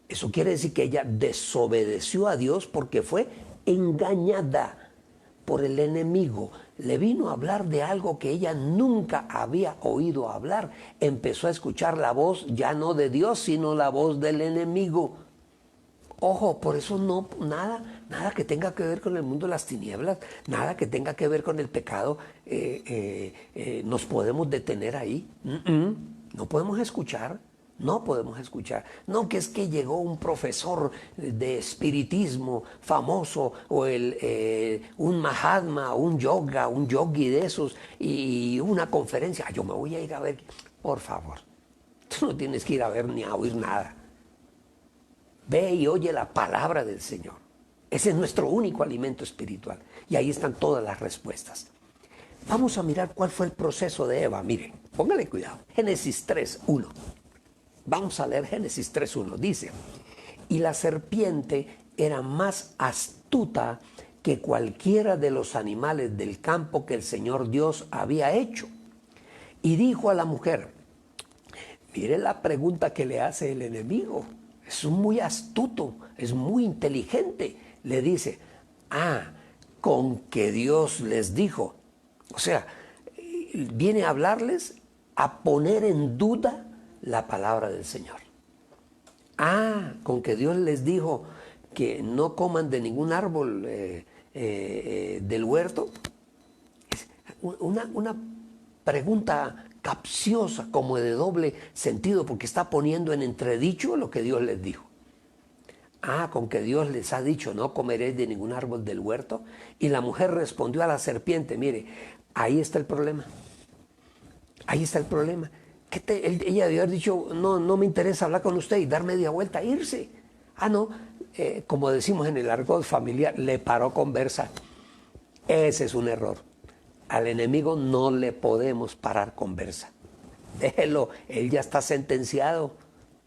Eso quiere decir que ella desobedeció a Dios porque fue engañada por el enemigo. Le vino a hablar de algo que ella nunca había oído hablar. Empezó a escuchar la voz ya no de Dios, sino la voz del enemigo. Ojo, por eso nada que tenga que ver con el mundo de las tinieblas, nada que tenga que ver con el pecado, nos podemos detener ahí. No podemos escuchar. No, que es que llegó un profesor de espiritismo famoso o un Mahatma, un yogi de esos y una conferencia. Yo me voy a ir a ver. Por favor, tú no tienes que ir a ver ni a oír nada. Ve y oye la palabra del Señor. Ese es nuestro único alimento espiritual. Y ahí están todas las respuestas. Vamos a mirar cuál fue el proceso de Eva. Mire, póngale cuidado. Génesis 3:1. Vamos a leer Génesis 3:1. Dice, y la serpiente era más astuta que cualquiera de los animales del campo que el Señor Dios había hecho. Y dijo a la mujer, mire la pregunta que le hace el enemigo. Es muy astuto, es muy inteligente. Le dice, con que Dios les dijo. O sea, viene a hablarles, a poner en duda la palabra del Señor. Con que Dios les dijo que no coman de ningún árbol del huerto. Es una pregunta capciosa, como de doble sentido, porque está poniendo en entredicho lo que Dios les dijo. Ah, con que Dios les ha dicho, no comeréis de ningún árbol del huerto. Y la mujer respondió a la serpiente, mire, ahí está el problema. Ahí está el problema. Ella debió haber dicho, no, no me interesa hablar con usted y dar media vuelta, irse. Ah, no, como decimos en el argot familiar, le paró conversa. Ese es un error. Al enemigo no le podemos parar conversa. Déjelo, él ya está sentenciado.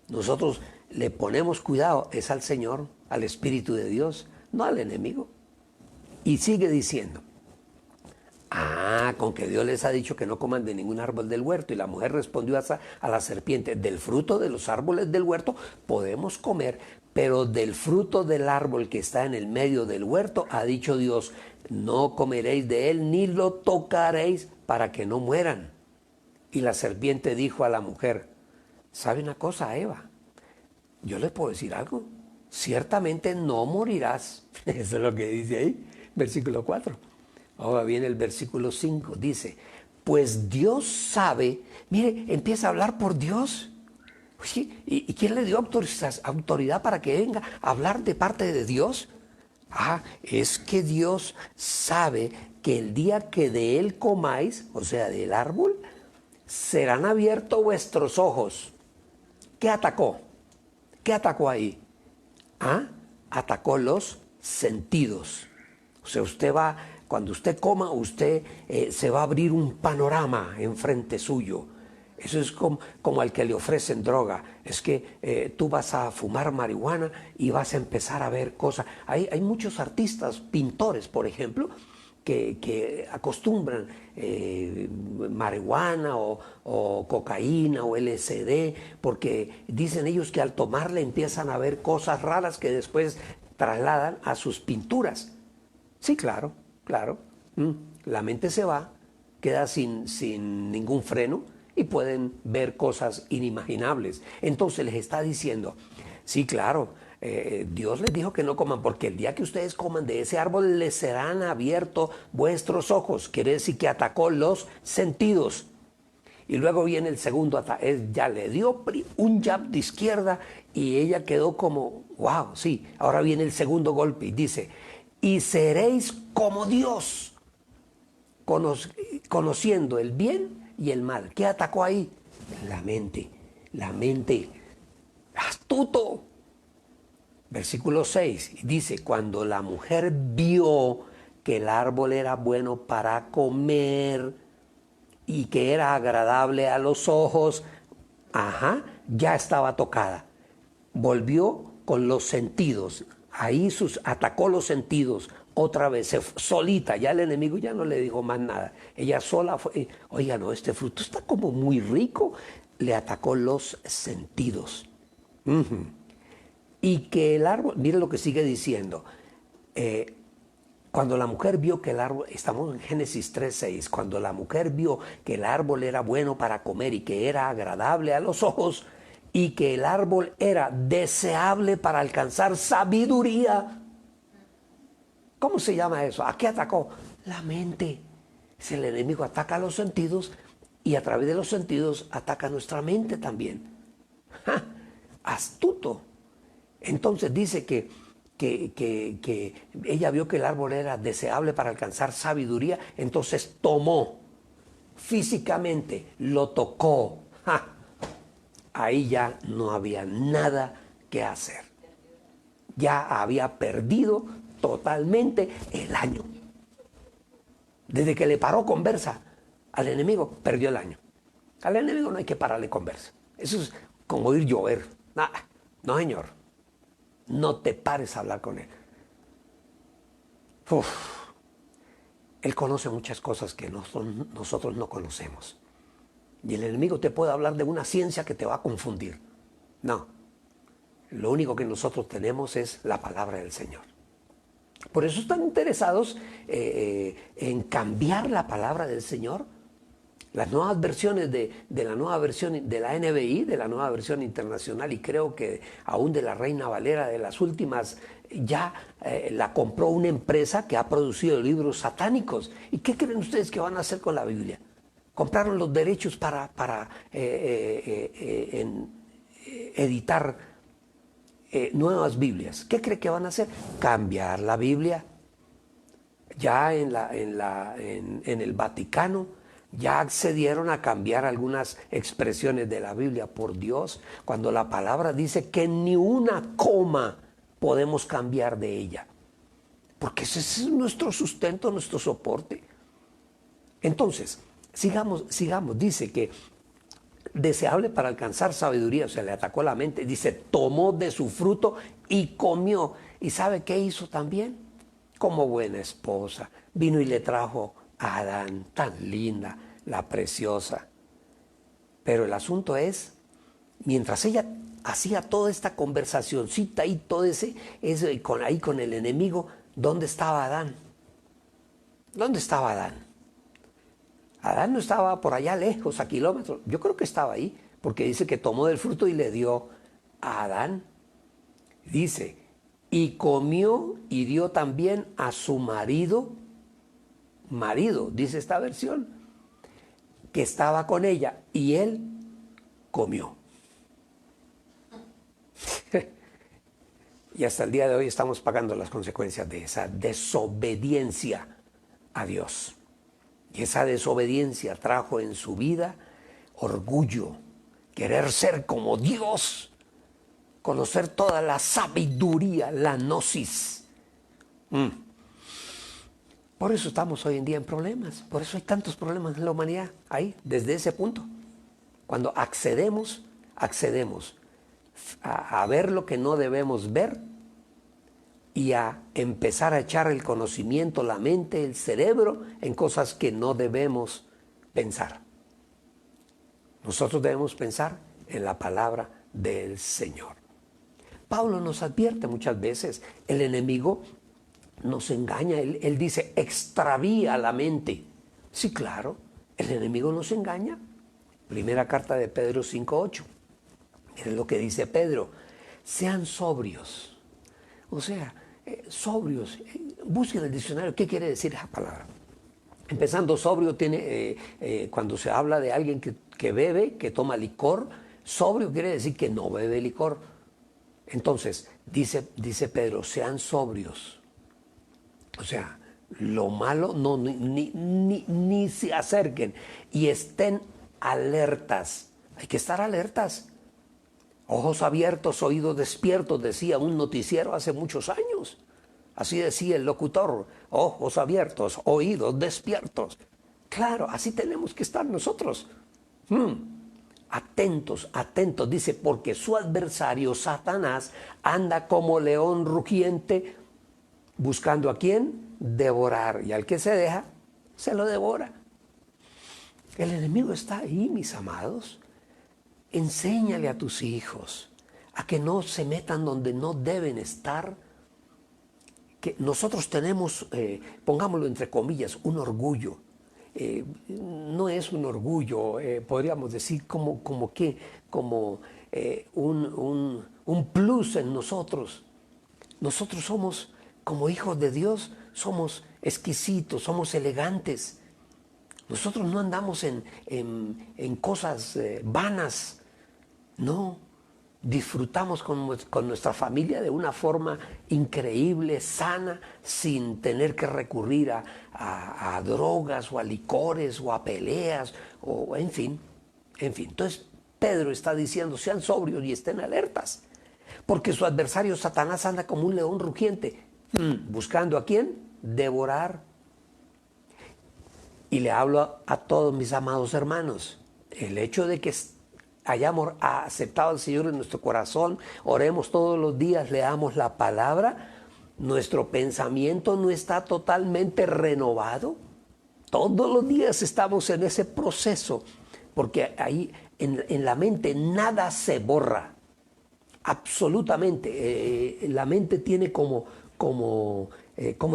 Nosotros le ponemos cuidado, es al Señor, al Espíritu de Dios, no al enemigo. Y sigue diciendo, ah, con que Dios les ha dicho que no coman de ningún árbol del huerto. Y la mujer respondió a la serpiente, del fruto de los árboles del huerto podemos comer, pero del fruto del árbol que está en el medio del huerto, ha dicho Dios, no comeréis de él ni lo tocaréis para que no mueran. Y la serpiente dijo a la mujer, ¿sabe una cosa, Eva? Yo le puedo decir algo. Ciertamente no morirás. Eso es lo que dice ahí, versículo 4. Ahora viene el versículo 5. Dice, pues Dios sabe. Mire, empieza a hablar por Dios. ¿Y quién le dio autoridad para que venga a hablar de parte de Dios? Ah, es que Dios sabe que el día que de él comáis, o sea, del árbol, serán abiertos vuestros ojos. ¿Qué atacó? ¿Qué atacó ahí? Ah, atacó los sentidos. O sea, cuando usted coma, usted se va a abrir un panorama enfrente suyo. Eso es como al que le ofrecen droga. Es que tú vas a fumar marihuana y vas a empezar a ver cosas. Hay muchos artistas, pintores, por ejemplo, que acostumbran marihuana o cocaína o LSD, porque dicen ellos que al tomarla empiezan a ver cosas raras que después trasladan a sus pinturas. Sí, claro, claro. La mente se va, queda sin ningún freno y pueden ver cosas inimaginables. Entonces les está diciendo, sí, claro, Dios les dijo que no coman, porque el día que ustedes coman de ese árbol les serán abiertos vuestros ojos. Quiere decir que atacó los sentidos. Y luego viene el segundo ataque, ya le dio un jab de izquierda y ella quedó como, wow, sí. Ahora viene el segundo golpe y dice, y seréis como Dios, conociendo el bien y el mal. ¿Qué atacó ahí? La mente, astuto. Versículo 6 dice, cuando la mujer vio que el árbol era bueno para comer y que era agradable a los ojos, ya estaba tocada. Volvió con los sentidos, ahí atacó los sentidos otra vez, solita, ya el enemigo ya no le dijo más nada. Ella sola fue, oiga, no, este fruto está como muy rico, le atacó los sentidos. Y que el árbol, mire lo que sigue diciendo, cuando la mujer vio que el árbol, estamos en Génesis 3:6, cuando la mujer vio que el árbol era bueno para comer y que era agradable a los ojos y que el árbol era deseable para alcanzar sabiduría. ¿Cómo se llama eso? ¿A qué atacó? La mente. Si el enemigo ataca los sentidos y a través de los sentidos ataca nuestra mente también. ¡Ja! Astuto. Entonces dice que ella vio que el árbol era deseable para alcanzar sabiduría, entonces tomó físicamente, lo tocó. ¡Ja! Ahí ya no había nada que hacer. Ya había perdido totalmente el año. Desde que le paró conversa al enemigo, perdió el año. Al enemigo no hay que pararle conversa. Eso es como oír llover. No, señor. No te pares a hablar con él. Él conoce muchas cosas que nosotros no conocemos. Y el enemigo te puede hablar de una ciencia que te va a confundir. No. Lo único que nosotros tenemos es la palabra del Señor. Por eso están interesados en cambiar la palabra del Señor. Las nuevas versiones de la nueva versión de la NBI, de la nueva versión internacional, y creo que aún de la Reina Valera, de las últimas, ya la compró una empresa que ha producido libros satánicos. ¿Y qué creen ustedes que van a hacer con la Biblia? Compraron los derechos para editar nuevas Biblias. ¿Qué cree que van a hacer? Cambiar la Biblia. Ya en el Vaticano ya accedieron a cambiar algunas expresiones de la Biblia, por Dios, cuando la palabra dice que ni una coma podemos cambiar de ella, porque ese es nuestro sustento, nuestro soporte. Entonces, sigamos, dice que deseable para alcanzar sabiduría, o sea, le atacó la mente, dice, tomó de su fruto y comió. ¿Y sabe qué hizo también? Como buena esposa, vino y le trajo a Adán, tan linda, la preciosa. Pero el asunto es, mientras ella hacía toda esta conversacioncita y todo ahí con el enemigo, ¿dónde estaba Adán? ¿Dónde estaba Adán? Adán no estaba por allá lejos, a kilómetros. Yo creo que estaba ahí, porque dice que tomó del fruto y le dio a Adán. Dice, y comió y dio también a su marido, dice esta versión, que estaba con ella, y él comió. Y hasta el día de hoy estamos pagando las consecuencias de esa desobediencia a Dios. Y esa desobediencia trajo en su vida orgullo, querer ser como Dios, conocer toda la sabiduría, la gnosis. Por eso estamos hoy en día en problemas, por eso hay tantos problemas en la humanidad, ahí, desde ese punto. Cuando accedemos a ver lo que no debemos ver y a empezar a echar el conocimiento, la mente, el cerebro en cosas que no debemos pensar. Nosotros debemos pensar en la palabra del Señor. Pablo nos advierte muchas veces, el enemigo nos engaña, él dice, extravía la mente. Sí, claro, el enemigo nos engaña. Primera carta de Pedro 5:8. Miren lo que dice Pedro, sean sobrios. O sea, sobrios. Busquen el diccionario, ¿qué quiere decir esa palabra? Empezando, sobrio tiene, cuando se habla de alguien que bebe, que toma licor, sobrio quiere decir que no bebe licor. Entonces, dice Pedro, sean sobrios. O sea, lo malo no, ni se acerquen y estén alertas. Hay que estar alertas. Ojos abiertos, oídos despiertos, decía un noticiero hace muchos años. Así decía el locutor, ojos abiertos, oídos despiertos. Claro, así tenemos que estar nosotros. Atentos, atentos, dice, porque su adversario, Satanás, anda como león rugiente, buscando a quién devorar. Y al que se deja, se lo devora. El enemigo está ahí, mis amados. Enséñale a tus hijos a que no se metan donde no deben estar. Que nosotros tenemos, pongámoslo entre comillas, un orgullo. No es un orgullo, podríamos decir como un plus en nosotros. Nosotros somos, como hijos de Dios, somos exquisitos, somos elegantes. Nosotros no andamos en cosas vanas. No, disfrutamos con nuestra familia de una forma increíble, sana, sin tener que recurrir a drogas o a licores o a peleas, o en fin. Entonces Pedro está diciendo, sean sobrios y estén alertas, porque su adversario Satanás anda como un león rugiente, buscando ¿a quién? Devorar. Y le hablo a todos mis amados hermanos, el hecho de que hayamos aceptado al Señor en nuestro corazón, oremos todos los días, leamos la palabra, nuestro pensamiento no está totalmente renovado. Todos los días estamos en ese proceso, porque ahí en la mente nada se borra, absolutamente. La mente tiene como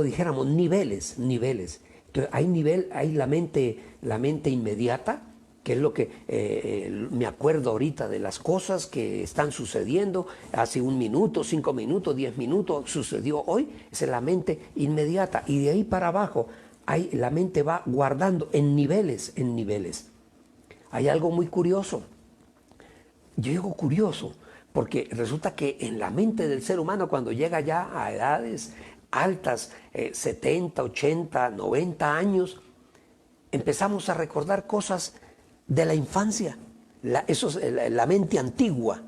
dijéramos, niveles. Entonces hay la mente inmediata, que es lo que me acuerdo ahorita de las cosas que están sucediendo hace 1 minuto, 5 minutos, 10 minutos, sucedió hoy. Esa es la mente inmediata. Y de ahí para abajo, la mente va guardando en niveles. Hay algo muy curioso. Yo digo curioso, Porque resulta que en la mente del ser humano, cuando llega ya a edades altas, 70, 80, 90 años, empezamos a recordar cosas de la infancia. Eso es la mente antigua,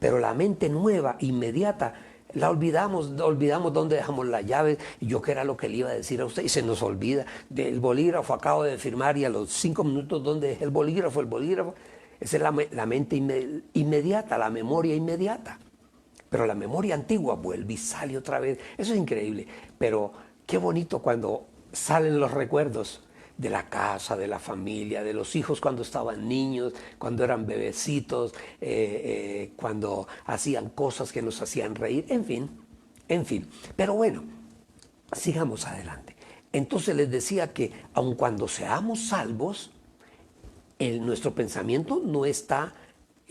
pero la mente nueva, inmediata, la olvidamos dónde dejamos la llave. Yo qué era lo que le iba a decir a usted y se nos olvida. Del bolígrafo acabo de firmar y a los 5 minutos, ¿dónde dejé el bolígrafo? Esa es la mente inmediata, la memoria inmediata. Pero la memoria antigua vuelve y sale otra vez. Eso es increíble. Pero qué bonito cuando salen los recuerdos de la casa, de la familia, de los hijos cuando estaban niños, cuando eran bebecitos, cuando hacían cosas que nos hacían reír, en fin. Pero bueno, sigamos adelante. Entonces les decía que aun cuando seamos salvos, nuestro pensamiento no está,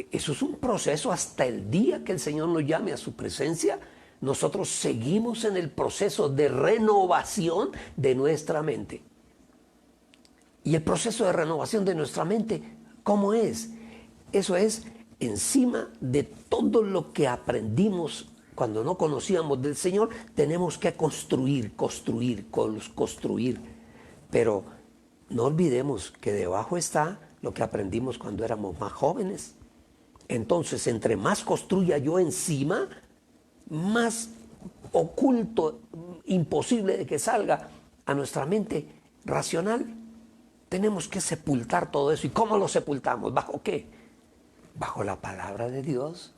eso es un proceso hasta el día que el Señor nos llame a su presencia. Nosotros seguimos en el proceso de renovación de nuestra mente. Y el proceso de renovación de nuestra mente, ¿cómo es? Eso es encima de todo lo que aprendimos cuando no conocíamos del Señor, tenemos que construir. Pero no olvidemos que debajo está lo que aprendimos cuando éramos más jóvenes. Entonces, entre más construya yo encima, más oculto, imposible de que salga a nuestra mente racional. Tenemos que sepultar todo eso. ¿Y cómo lo sepultamos? ¿Bajo qué? Bajo la palabra de Dios.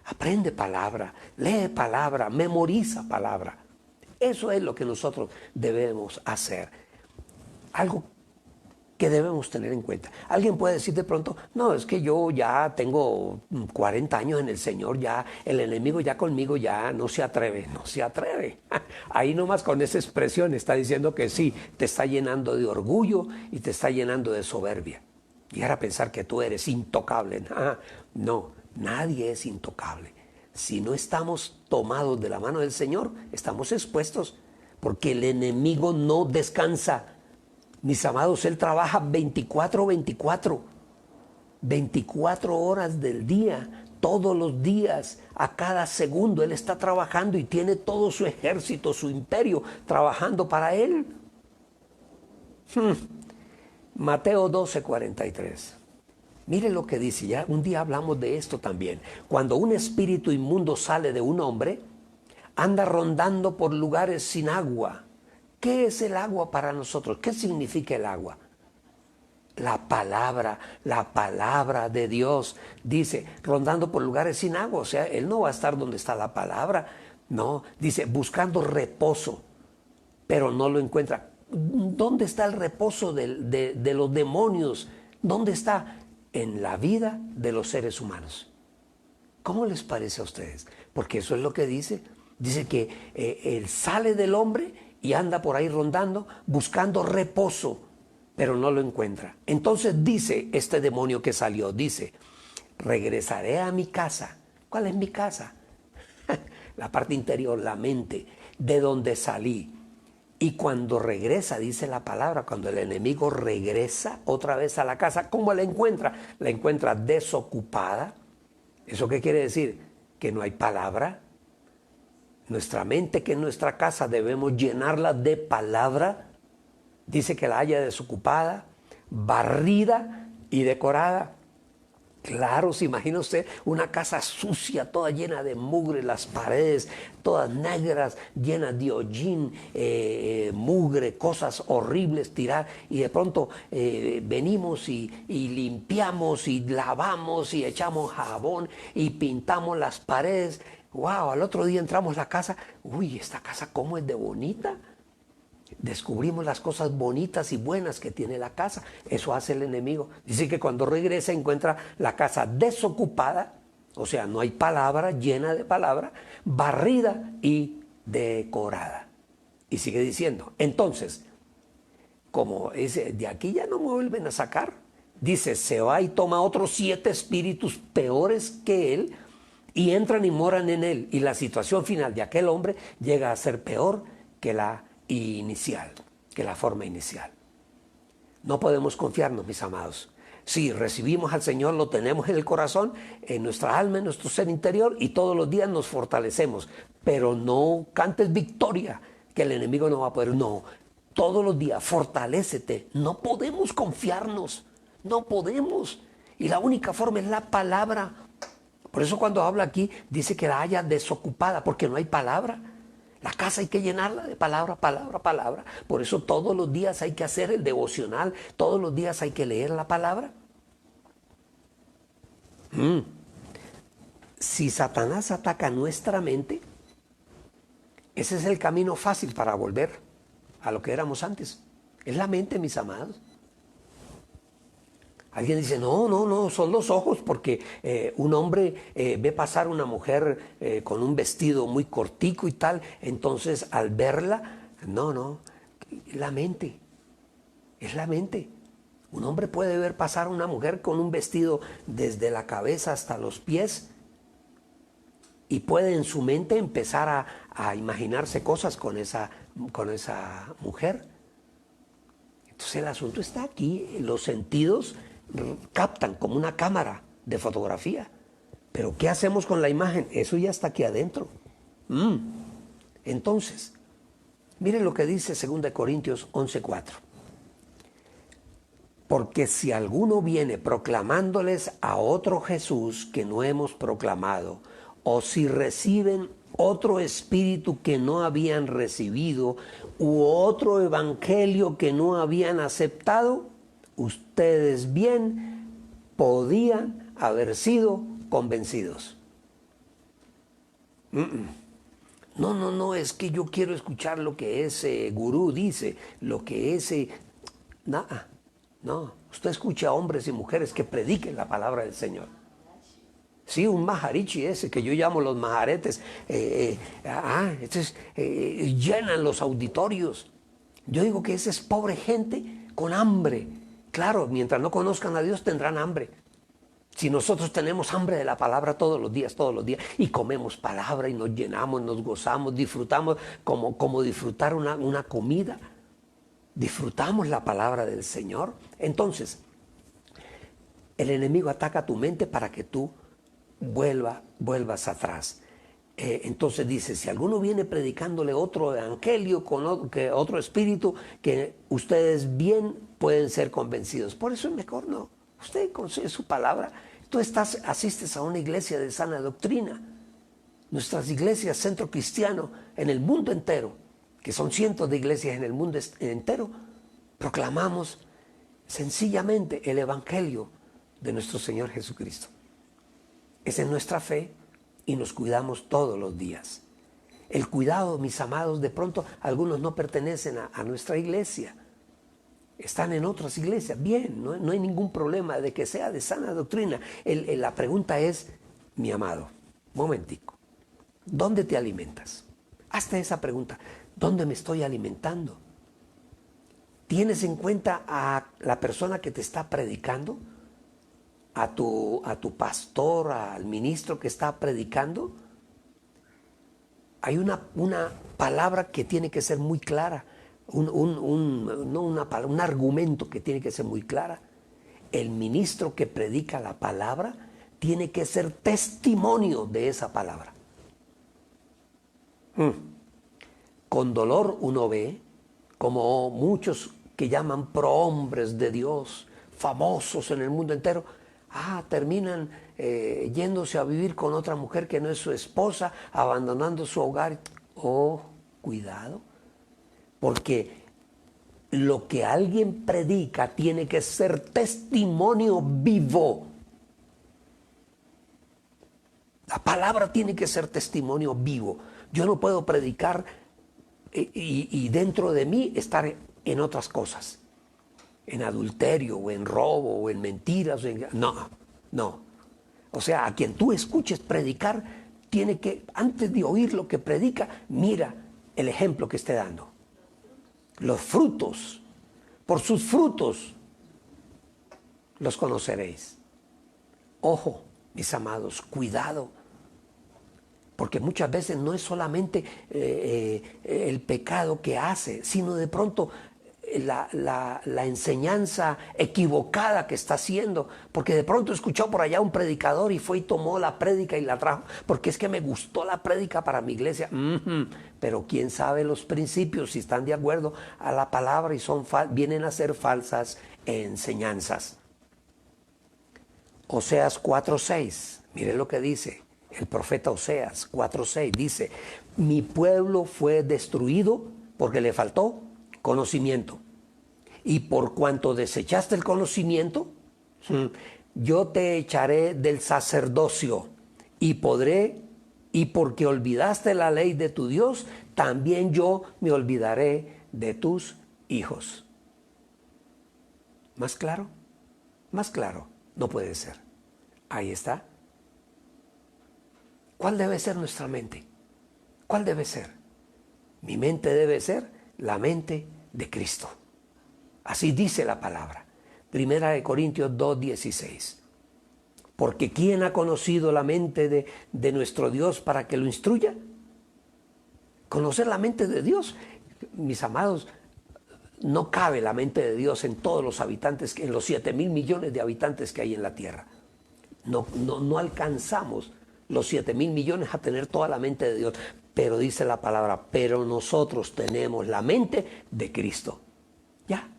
Aprende palabra, lee palabra, memoriza palabra. Eso es lo que nosotros debemos hacer. Algo que debemos tener en cuenta. Alguien puede decir de pronto, no, es que yo ya tengo 40 años en el Señor, ya el enemigo ya conmigo ya no se atreve. Ahí nomás con esa expresión está diciendo que sí, te está llenando de orgullo y te está llenando de soberbia. Llegar a pensar que tú eres intocable. No, nadie es intocable. Si no estamos tomados de la mano del Señor, estamos expuestos, porque el enemigo no descansa. Mis amados, él trabaja 24 horas del día, todos los días, a cada segundo. Él está trabajando y tiene todo su ejército, su imperio, trabajando para él. Mateo 12:43. Mire lo que dice, ya un día hablamos de esto también. Cuando un espíritu inmundo sale de un hombre, anda rondando por lugares sin agua. ¿Qué es el agua para nosotros? ¿Qué significa el agua? La palabra de Dios. Dice, rondando por lugares sin agua. O sea, él no va a estar donde está la palabra. No, dice, buscando reposo, pero no lo encuentra. ¿Dónde está el reposo de los demonios? ¿Dónde está? En la vida de los seres humanos. ¿Cómo les parece a ustedes? Porque eso es lo que dice. Dice que él sale del hombre y anda por ahí rondando, buscando reposo, pero no lo encuentra. Entonces dice este demonio que salió, dice, regresaré a mi casa. ¿Cuál es mi casa? La parte interior, la mente, de donde salí. Y cuando regresa, dice la palabra, cuando el enemigo regresa otra vez a la casa, ¿cómo la encuentra? La encuentra desocupada. ¿Eso qué quiere decir? Que no hay palabra. Nuestra mente, que es nuestra casa, debemos llenarla de palabra. Dice que la haya desocupada, barrida y decorada. Claro, se imagina usted una casa sucia, toda llena de mugre, las paredes todas negras, llenas de hollín, mugre, cosas horribles tiradas, y de pronto venimos y limpiamos y lavamos y echamos jabón y pintamos las paredes. Wow, al otro día entramos a la casa, uy, esta casa cómo es de bonita. Descubrimos las cosas bonitas y buenas que tiene la casa. Eso hace el enemigo. Dice que cuando regresa encuentra la casa desocupada, o sea, no hay palabra, llena de palabra, barrida y decorada. Y sigue diciendo, entonces, como de aquí ya no me vuelven a sacar, dice, se va y toma otros 7 espíritus peores que él y entran y moran en él. Y la situación final de aquel hombre llega a ser peor que la inicial, que la forma inicial. No podemos confiarnos, mis amados. Sí, recibimos al Señor, lo tenemos en el corazón, en nuestra alma, en nuestro ser interior, y todos los días nos fortalecemos. Pero no cantes victoria, que el enemigo no va a poder. No, todos los días fortalécete. No podemos confiarnos, no podemos. Y la única forma es la palabra. Por eso cuando habla aquí, dice que la haya desocupada, porque no hay palabra. La casa hay que llenarla de palabra, palabra, palabra. Por eso todos los días hay que hacer el devocional, todos los días hay que leer la palabra. Si Satanás ataca nuestra mente, ese es el camino fácil para volver a lo que éramos antes. Es la mente, mis amados. Alguien dice, no, son los ojos, porque un hombre ve pasar una mujer con un vestido muy cortico y tal, entonces al verla, no, la mente, es la mente. Un hombre puede ver pasar a una mujer con un vestido desde la cabeza hasta los pies y puede en su mente empezar a imaginarse cosas con esa mujer. Entonces el asunto está aquí, los sentidos captan como una cámara de fotografía. Pero ¿qué hacemos con la imagen? Eso ya está aquí adentro. Entonces, miren lo que dice 2 Corintios 11:4. Porque si alguno viene proclamándoles a otro Jesús que no hemos proclamado, o si reciben otro espíritu que no habían recibido, u otro evangelio que no habían aceptado, ustedes bien podían haber sido convencidos. No, es que yo quiero escuchar lo que ese gurú dice, lo que ese... No, usted escucha a hombres y mujeres que prediquen la palabra del Señor. Sí, un maharichi ese que yo llamo los maharetes, llenan los auditorios. Yo digo que esa es pobre gente con hambre. Claro, mientras no conozcan a Dios tendrán hambre. Si nosotros tenemos hambre de la palabra todos los días, y comemos palabra y nos llenamos, nos gozamos, disfrutamos como disfrutar una comida, disfrutamos la palabra del Señor. Entonces, el enemigo ataca tu mente para que tú vuelvas atrás. Entonces dice, si alguno viene predicándole otro evangelio con otro espíritu, que ustedes bien pueden ser convencidos. Por eso es mejor no. Usted con su palabra, tú asistes a una iglesia de sana doctrina. Nuestras iglesias, Centro Cristiano, en el mundo entero, que son cientos de iglesias en el mundo entero, proclamamos sencillamente el evangelio de nuestro Señor Jesucristo. Esa es nuestra fe y nos cuidamos todos los días. El cuidado, mis amados, de pronto algunos no pertenecen a nuestra iglesia. Están en otras iglesias. Bien, no hay ningún problema de que sea de sana doctrina. La pregunta es, mi amado, momentico, ¿dónde te alimentas? Hazte esa pregunta. ¿Dónde me estoy alimentando? ¿Tienes en cuenta a la persona que te está predicando? ¿A tu pastor, al ministro que está predicando? Hay una palabra que tiene que ser muy clara, un argumento que tiene que ser muy clara. El ministro que predica la palabra tiene que ser testimonio de esa palabra. Con dolor uno ve como muchos que llaman prohombres de Dios, famosos en el mundo entero, terminan yéndose a vivir con otra mujer que no es su esposa, abandonando su hogar. Oh, cuidado, porque lo que alguien predica tiene que ser testimonio vivo. La palabra tiene que ser testimonio vivo. Yo no puedo predicar y dentro de mí estar en otras cosas, en adulterio o en robo o en mentiras. No. O sea, a quien tú escuches predicar, tiene que, antes de oír lo que predica, mira el ejemplo que esté dando. Los frutos, por sus frutos los conoceréis. Ojo, mis amados, cuidado. Porque muchas veces no es solamente el pecado que hace, sino de pronto la enseñanza equivocada que está haciendo, porque de pronto escuchó por allá un predicador y fue y tomó la prédica y la trajo, porque es que me gustó la prédica para mi iglesia. Pero quién sabe los principios, si están de acuerdo a la palabra y vienen a ser falsas enseñanzas. Oseas 4:6, mire lo que dice el profeta Oseas 4:6, dice: mi pueblo fue destruido porque le faltó conocimiento, y por cuanto desechaste el conocimiento, yo te echaré del sacerdocio, y porque olvidaste la ley de tu Dios, también yo me olvidaré de tus hijos. ¿Más claro? Más claro no puede ser. Ahí está. ¿Cuál debe ser nuestra mente? ¿Cuál debe ser? Mi mente debe ser la mente de Cristo. Así dice la palabra. Primera de Corintios 2:16. Porque ¿quién ha conocido la mente de nuestro Dios para que lo instruya? Conocer la mente de Dios, mis amados, no cabe la mente de Dios en todos los habitantes, en los 7,000 millones de habitantes que hay en la tierra. No alcanzamos los 7,000 millones a tener toda la mente de Dios. Pero dice la palabra, pero nosotros tenemos la mente de Cristo. Ya,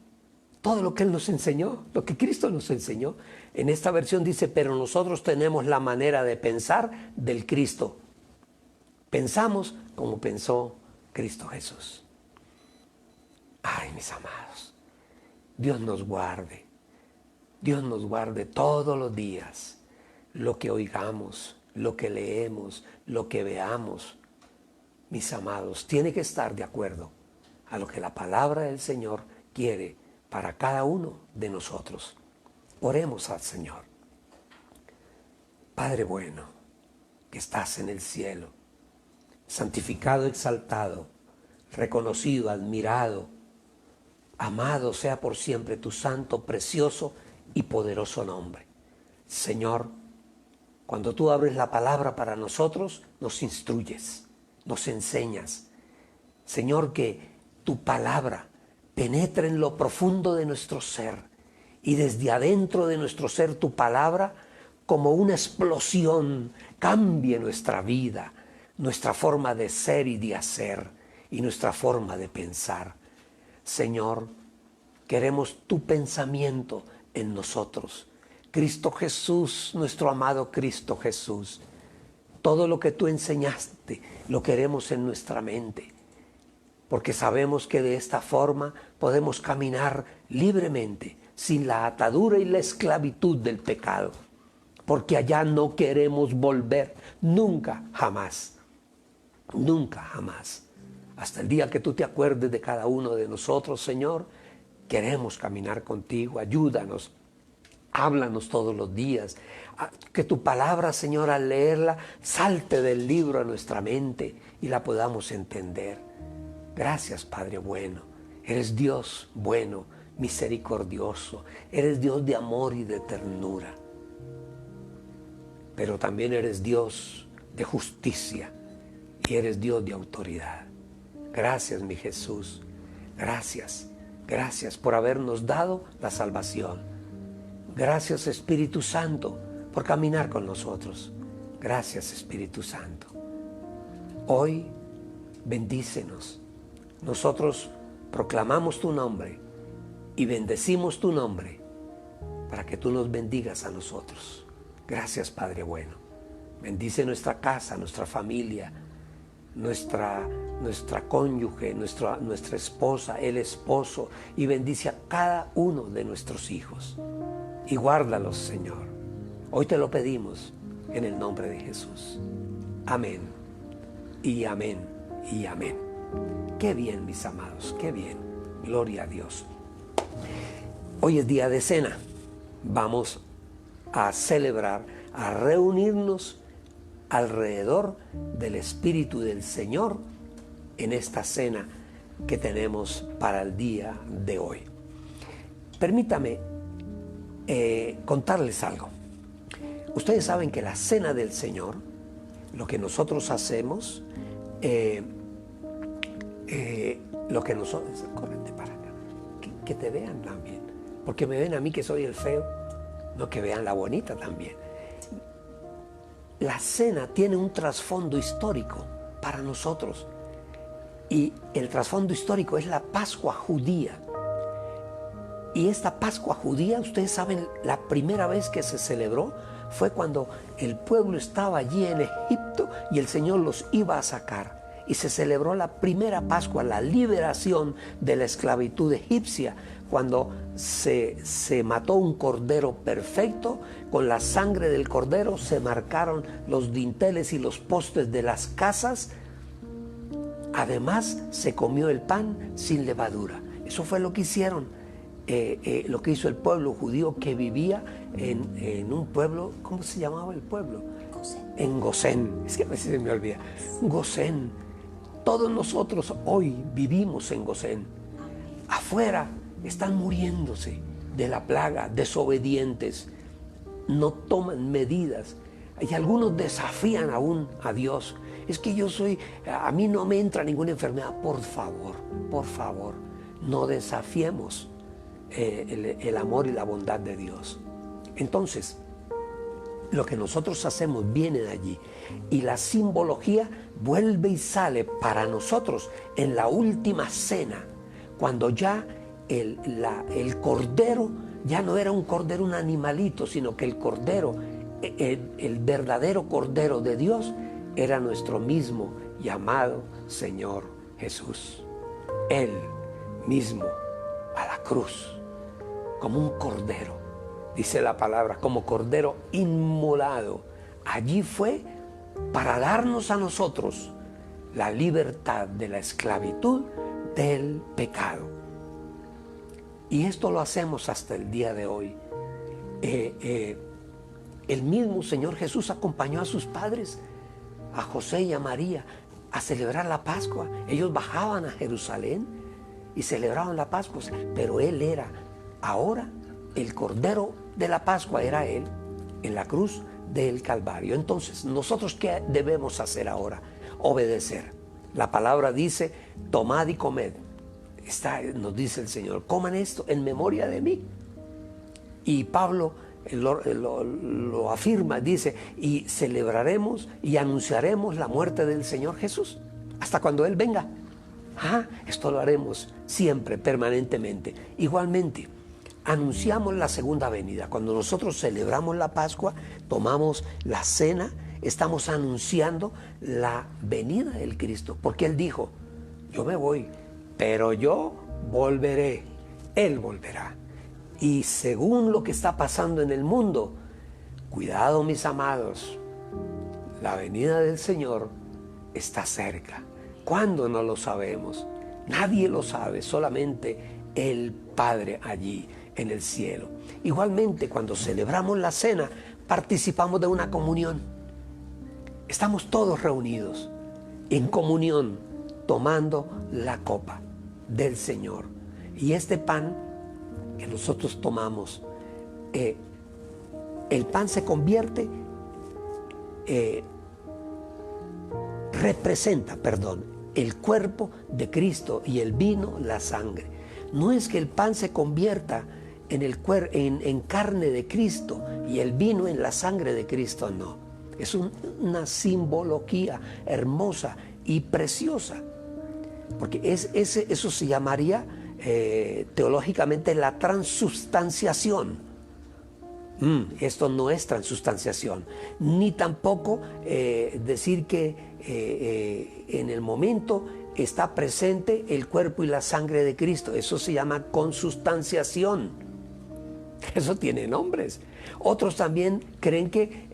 todo lo que Él nos enseñó, lo que Cristo nos enseñó. En esta versión dice, pero nosotros tenemos la manera de pensar del Cristo. Pensamos como pensó Cristo Jesús. Ay, mis amados, Dios nos guarde. Dios nos guarde todos los días. Lo que oigamos, lo que leemos, lo que veamos, mis amados, tiene que estar de acuerdo a lo que la palabra del Señor quiere para cada uno de nosotros. Oremos al Señor. Padre bueno, que estás en el cielo, santificado, exaltado, reconocido, admirado, amado sea por siempre tu santo, precioso y poderoso nombre. Señor, cuando tú abres la palabra para nosotros, nos instruyes, nos enseñas. Señor, que tu palabra penetre en lo profundo de nuestro ser y desde adentro de nuestro ser tu palabra, como una explosión, cambie nuestra vida, nuestra forma de ser y de hacer y nuestra forma de pensar. Señor, queremos tu pensamiento en nosotros. Cristo Jesús, nuestro amado Cristo Jesús, todo lo que tú enseñaste lo queremos en nuestra mente, porque sabemos que de esta forma podemos caminar libremente, sin la atadura y la esclavitud del pecado, porque allá no queremos volver, nunca, jamás, nunca, jamás. Hasta el día que tú te acuerdes de cada uno de nosotros, Señor, queremos caminar contigo, ayúdanos. Háblanos todos los días, que tu palabra, Señor, al leerla, salte del libro a nuestra mente y la podamos entender. Gracias, Padre bueno. Eres Dios bueno, misericordioso. Eres Dios de amor y de ternura. Pero también eres Dios de justicia y eres Dios de autoridad. Gracias, mi Jesús. Gracias, gracias por habernos dado la salvación. Gracias, Espíritu Santo, por caminar con nosotros. Gracias, Espíritu Santo. Hoy, bendícenos. Nosotros proclamamos tu nombre y bendecimos tu nombre para que tú nos bendigas a nosotros. Gracias, Padre bueno. Bendice nuestra casa, nuestra familia, nuestra cónyuge, nuestra esposa, el esposo, y bendice a cada uno de nuestros hijos. Y guárdalos, Señor. Hoy te lo pedimos en el nombre de Jesús. Amén. Y amén. Y amén. Qué bien, mis amados, qué bien. Gloria a Dios. Hoy es día de cena. Vamos a celebrar, a reunirnos alrededor del Espíritu del Señor en esta cena que tenemos para el día de hoy. Permítame contarles algo. Ustedes saben que la cena del Señor, lo que nosotros hacemos, córrete para acá, que te vean también. Porque me ven a mí que soy el feo, no, que vean la bonita también. La cena tiene un trasfondo histórico para nosotros. Y el trasfondo histórico es la Pascua judía. Y esta Pascua judía, ustedes saben, la primera vez que se celebró fue cuando el pueblo estaba allí en Egipto y el Señor los iba a sacar. Y se celebró la primera Pascua, la liberación de la esclavitud egipcia, cuando se mató un cordero perfecto. Con la sangre del cordero se marcaron los dinteles y los postes de las casas. Además, se comió el pan sin levadura. Eso fue lo que hicieron. Lo que hizo el pueblo judío que vivía en un pueblo, ¿cómo se llamaba el pueblo? Gosén. En Gosén, es que a veces se me olvida. Gosén. Todos nosotros hoy vivimos en Gosén. Afuera están muriéndose de la plaga, desobedientes, no toman medidas. Y algunos desafían aún a Dios. Es que a mí no me entra ninguna enfermedad. Por favor, no desafiemos el amor y la bondad de Dios. Entonces, lo que nosotros hacemos viene de allí. Y la simbología vuelve y sale para nosotros en la última cena, cuando ya el cordero ya no era un cordero, un animalito, sino que el cordero, el verdadero cordero de Dios, era nuestro mismo y amado Señor Jesús. Él mismo a la cruz, como un cordero, dice la palabra, como cordero inmolado. Allí fue para darnos a nosotros la libertad de la esclavitud del pecado. Y esto lo hacemos hasta el día de hoy. El mismo Señor Jesús acompañó a sus padres, a José y a María, a celebrar la Pascua. Ellos bajaban a Jerusalén y celebraban la Pascua, pero Él era ahora el Cordero de la Pascua, era Él en la cruz del Calvario. Entonces, ¿nosotros qué debemos hacer ahora? Obedecer. La palabra dice, tomad y comed. Nos dice el Señor, coman esto en memoria de mí. Y Pablo lo afirma, dice, y celebraremos y anunciaremos la muerte del Señor Jesús hasta cuando Él venga. Esto lo haremos siempre, permanentemente. Igualmente, anunciamos la segunda venida. Cuando nosotros celebramos la Pascua, tomamos la cena, estamos anunciando la venida del Cristo, porque Él dijo, yo me voy, pero yo volveré. Él volverá. Y según lo que está pasando en el mundo, cuidado, mis amados, la venida del Señor está cerca. ¿Cuándo? No lo sabemos. Nadie lo sabe, solamente el Padre allí en el cielo. Igualmente, cuando celebramos la cena, participamos de una comunión. Estamos todos reunidos en comunión, tomando la copa del Señor. Y este pan que nosotros tomamos, el pan se convierte, representa el cuerpo de Cristo y el vino la sangre. No es que el pan se convierta en carne de Cristo y el vino en la sangre de Cristo, no. Es una simbología hermosa y preciosa, porque eso se llamaría teológicamente la transubstanciación. Esto no es transubstanciación, ni tampoco decir que en el momento está presente el cuerpo y la sangre de Cristo. Eso se llama consubstanciación. Eso tiene nombres. Otros también creen que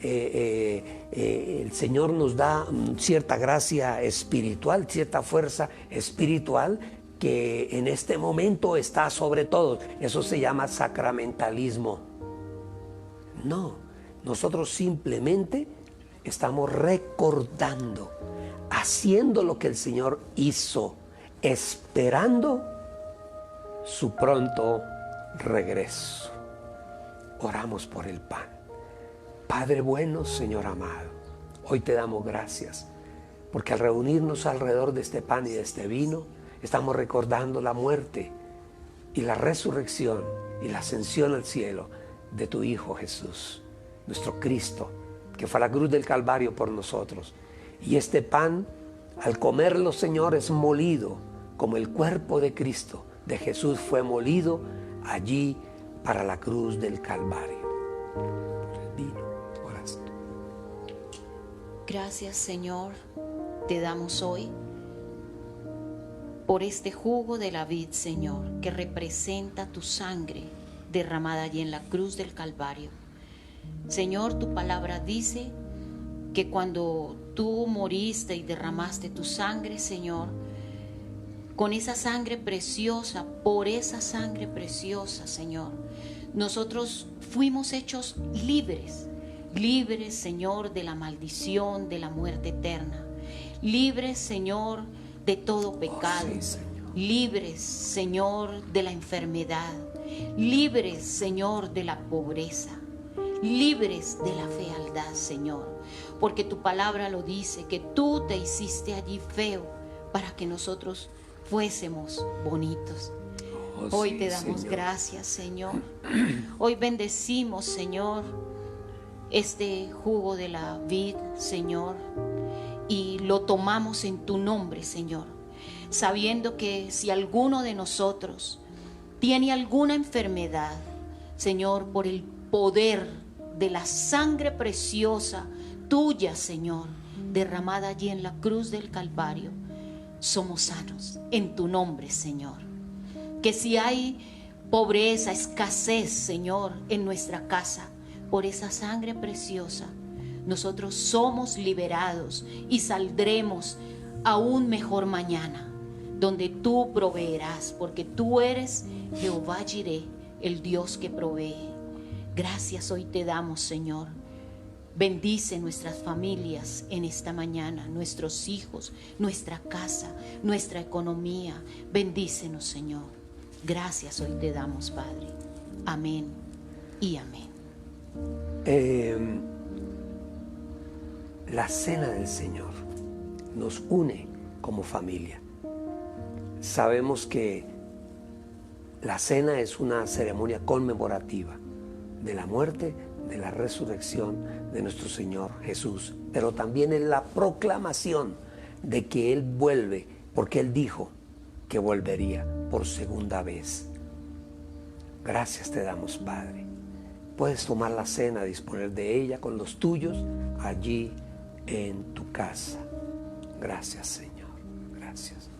el Señor nos da cierta gracia espiritual, cierta fuerza espiritual que en este momento está sobre todo. Eso se llama sacramentalismo. No, nosotros simplemente estamos recordando, haciendo lo que el Señor hizo, esperando su pronto regreso. Oramos por el pan. Padre bueno, Señor amado, hoy te damos gracias, porque al reunirnos alrededor de este pan y de este vino, estamos recordando la muerte y la resurrección y la ascensión al cielo de tu Hijo Jesús, nuestro Cristo, que fue a la cruz del Calvario por nosotros. Y este pan, al comerlo, Señor, es molido como el cuerpo de Cristo, de Jesús, fue molido allí para la cruz del Calvario. Por el vino, oras tú. Gracias, Señor, te damos hoy por este jugo de la vid, Señor, que representa tu sangre derramada allí en la cruz del Calvario. Señor, tu palabra dice que cuando tú moriste y derramaste tu sangre, Señor, con esa sangre preciosa, por esa sangre preciosa, Señor, nosotros fuimos hechos libres, libres, Señor, de la maldición, de la muerte eterna, libres, Señor, de todo pecado, sí, Señor. Libres, Señor, de la enfermedad, libres, Señor, de la pobreza, libres de la fealdad, Señor, porque tu palabra lo dice, que tú te hiciste allí feo para que nosotros fuésemos bonitos. Hoy Sí, te damos Señor. gracias, Señor. Hoy bendecimos, Señor, este jugo de la vid, Señor, y lo tomamos en tu nombre, Señor, sabiendo que si alguno de nosotros tiene alguna enfermedad, Señor, por el poder de la sangre preciosa tuya, Señor, derramada allí en la cruz del Calvario, somos sanos en tu nombre, Señor. Que si hay pobreza, escasez, Señor, en nuestra casa, por esa sangre preciosa, nosotros somos liberados y saldremos a un mejor mañana, donde tú proveerás, porque tú eres Jehová Jireh, el Dios que provee. Gracias hoy te damos, Señor. Bendice nuestras familias en esta mañana, nuestros hijos, nuestra casa, nuestra economía. Bendícenos, Señor. Gracias hoy te damos, Padre. Amén y amén. La cena del Señor nos une como familia. Sabemos que la cena es una ceremonia conmemorativa de la muerte, de la resurrección de nuestro Señor Jesús, pero también es la proclamación de que Él vuelve, porque Él dijo que volvería por segunda vez. Gracias te damos, Padre. Puedes tomar la cena, disponer de ella con los tuyos allí en tu casa. Gracias, Señor. Gracias.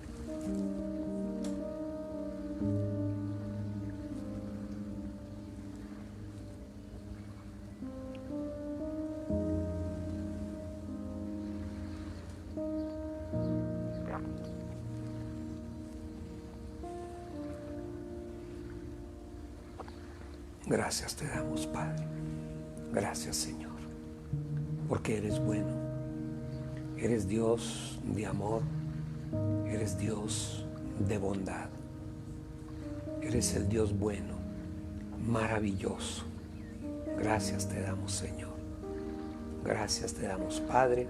Gracias te damos, Padre. Gracias, Señor, porque eres bueno. Eres Dios de amor. Eres Dios de bondad. Eres el Dios bueno, maravilloso. Gracias te damos, Señor. Gracias te damos, Padre,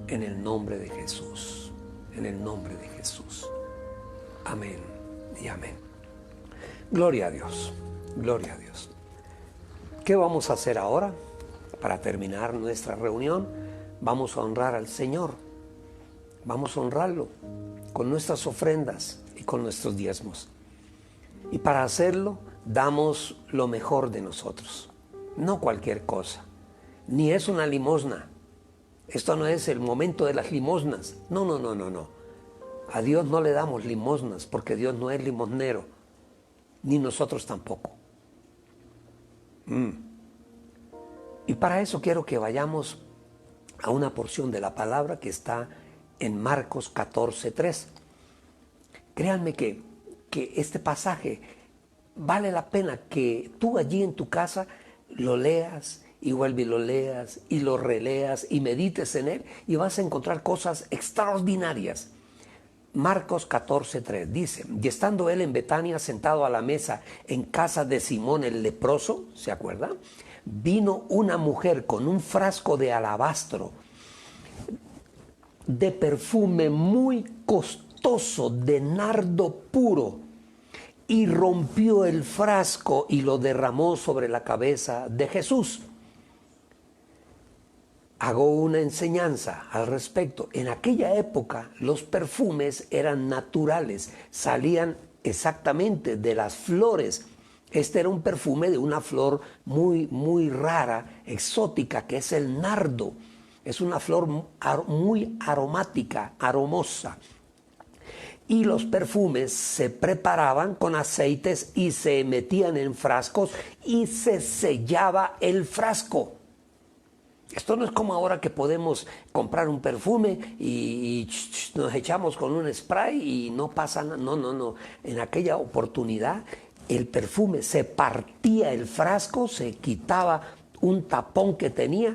en el nombre de Jesús. En el nombre de Jesús. Amén y amén. Gloria a Dios. Gloria a Dios. ¿Qué vamos a hacer ahora? Para terminar nuestra reunión, vamos a honrar al Señor. Vamos a honrarlo con nuestras ofrendas y con nuestros diezmos. Y para hacerlo, damos lo mejor de nosotros. No cualquier cosa. Ni es una limosna. Esto no es el momento de las limosnas. No, no, no, no, no. A Dios no le damos limosnas porque Dios no es limosnero. Ni nosotros tampoco. Y para eso quiero que vayamos a una porción de la palabra que está en Marcos 14:3. Créanme que este pasaje vale la pena que tú allí en tu casa lo leas y vuelve y lo leas y lo releas y medites en él y vas a encontrar cosas extraordinarias. Marcos 14:3 dice: y estando él en Betania sentado a la mesa en casa de Simón el leproso, ¿se acuerda? Vino una mujer con un frasco de alabastro de perfume muy costoso, de nardo puro, y rompió el frasco y lo derramó sobre la cabeza de Jesús. Hago una enseñanza al respecto. En aquella época los perfumes eran naturales, salían exactamente de las flores. Este era un perfume de una flor muy, muy rara, exótica, que es el nardo. Es una flor muy aromática, aromosa. Y los perfumes se preparaban con aceites y se metían en frascos y se sellaba el frasco. Esto no es como ahora que podemos comprar un perfume y nos echamos con un spray y no pasa nada. No, no, no. En aquella oportunidad el perfume se partía el frasco, se quitaba un tapón que tenía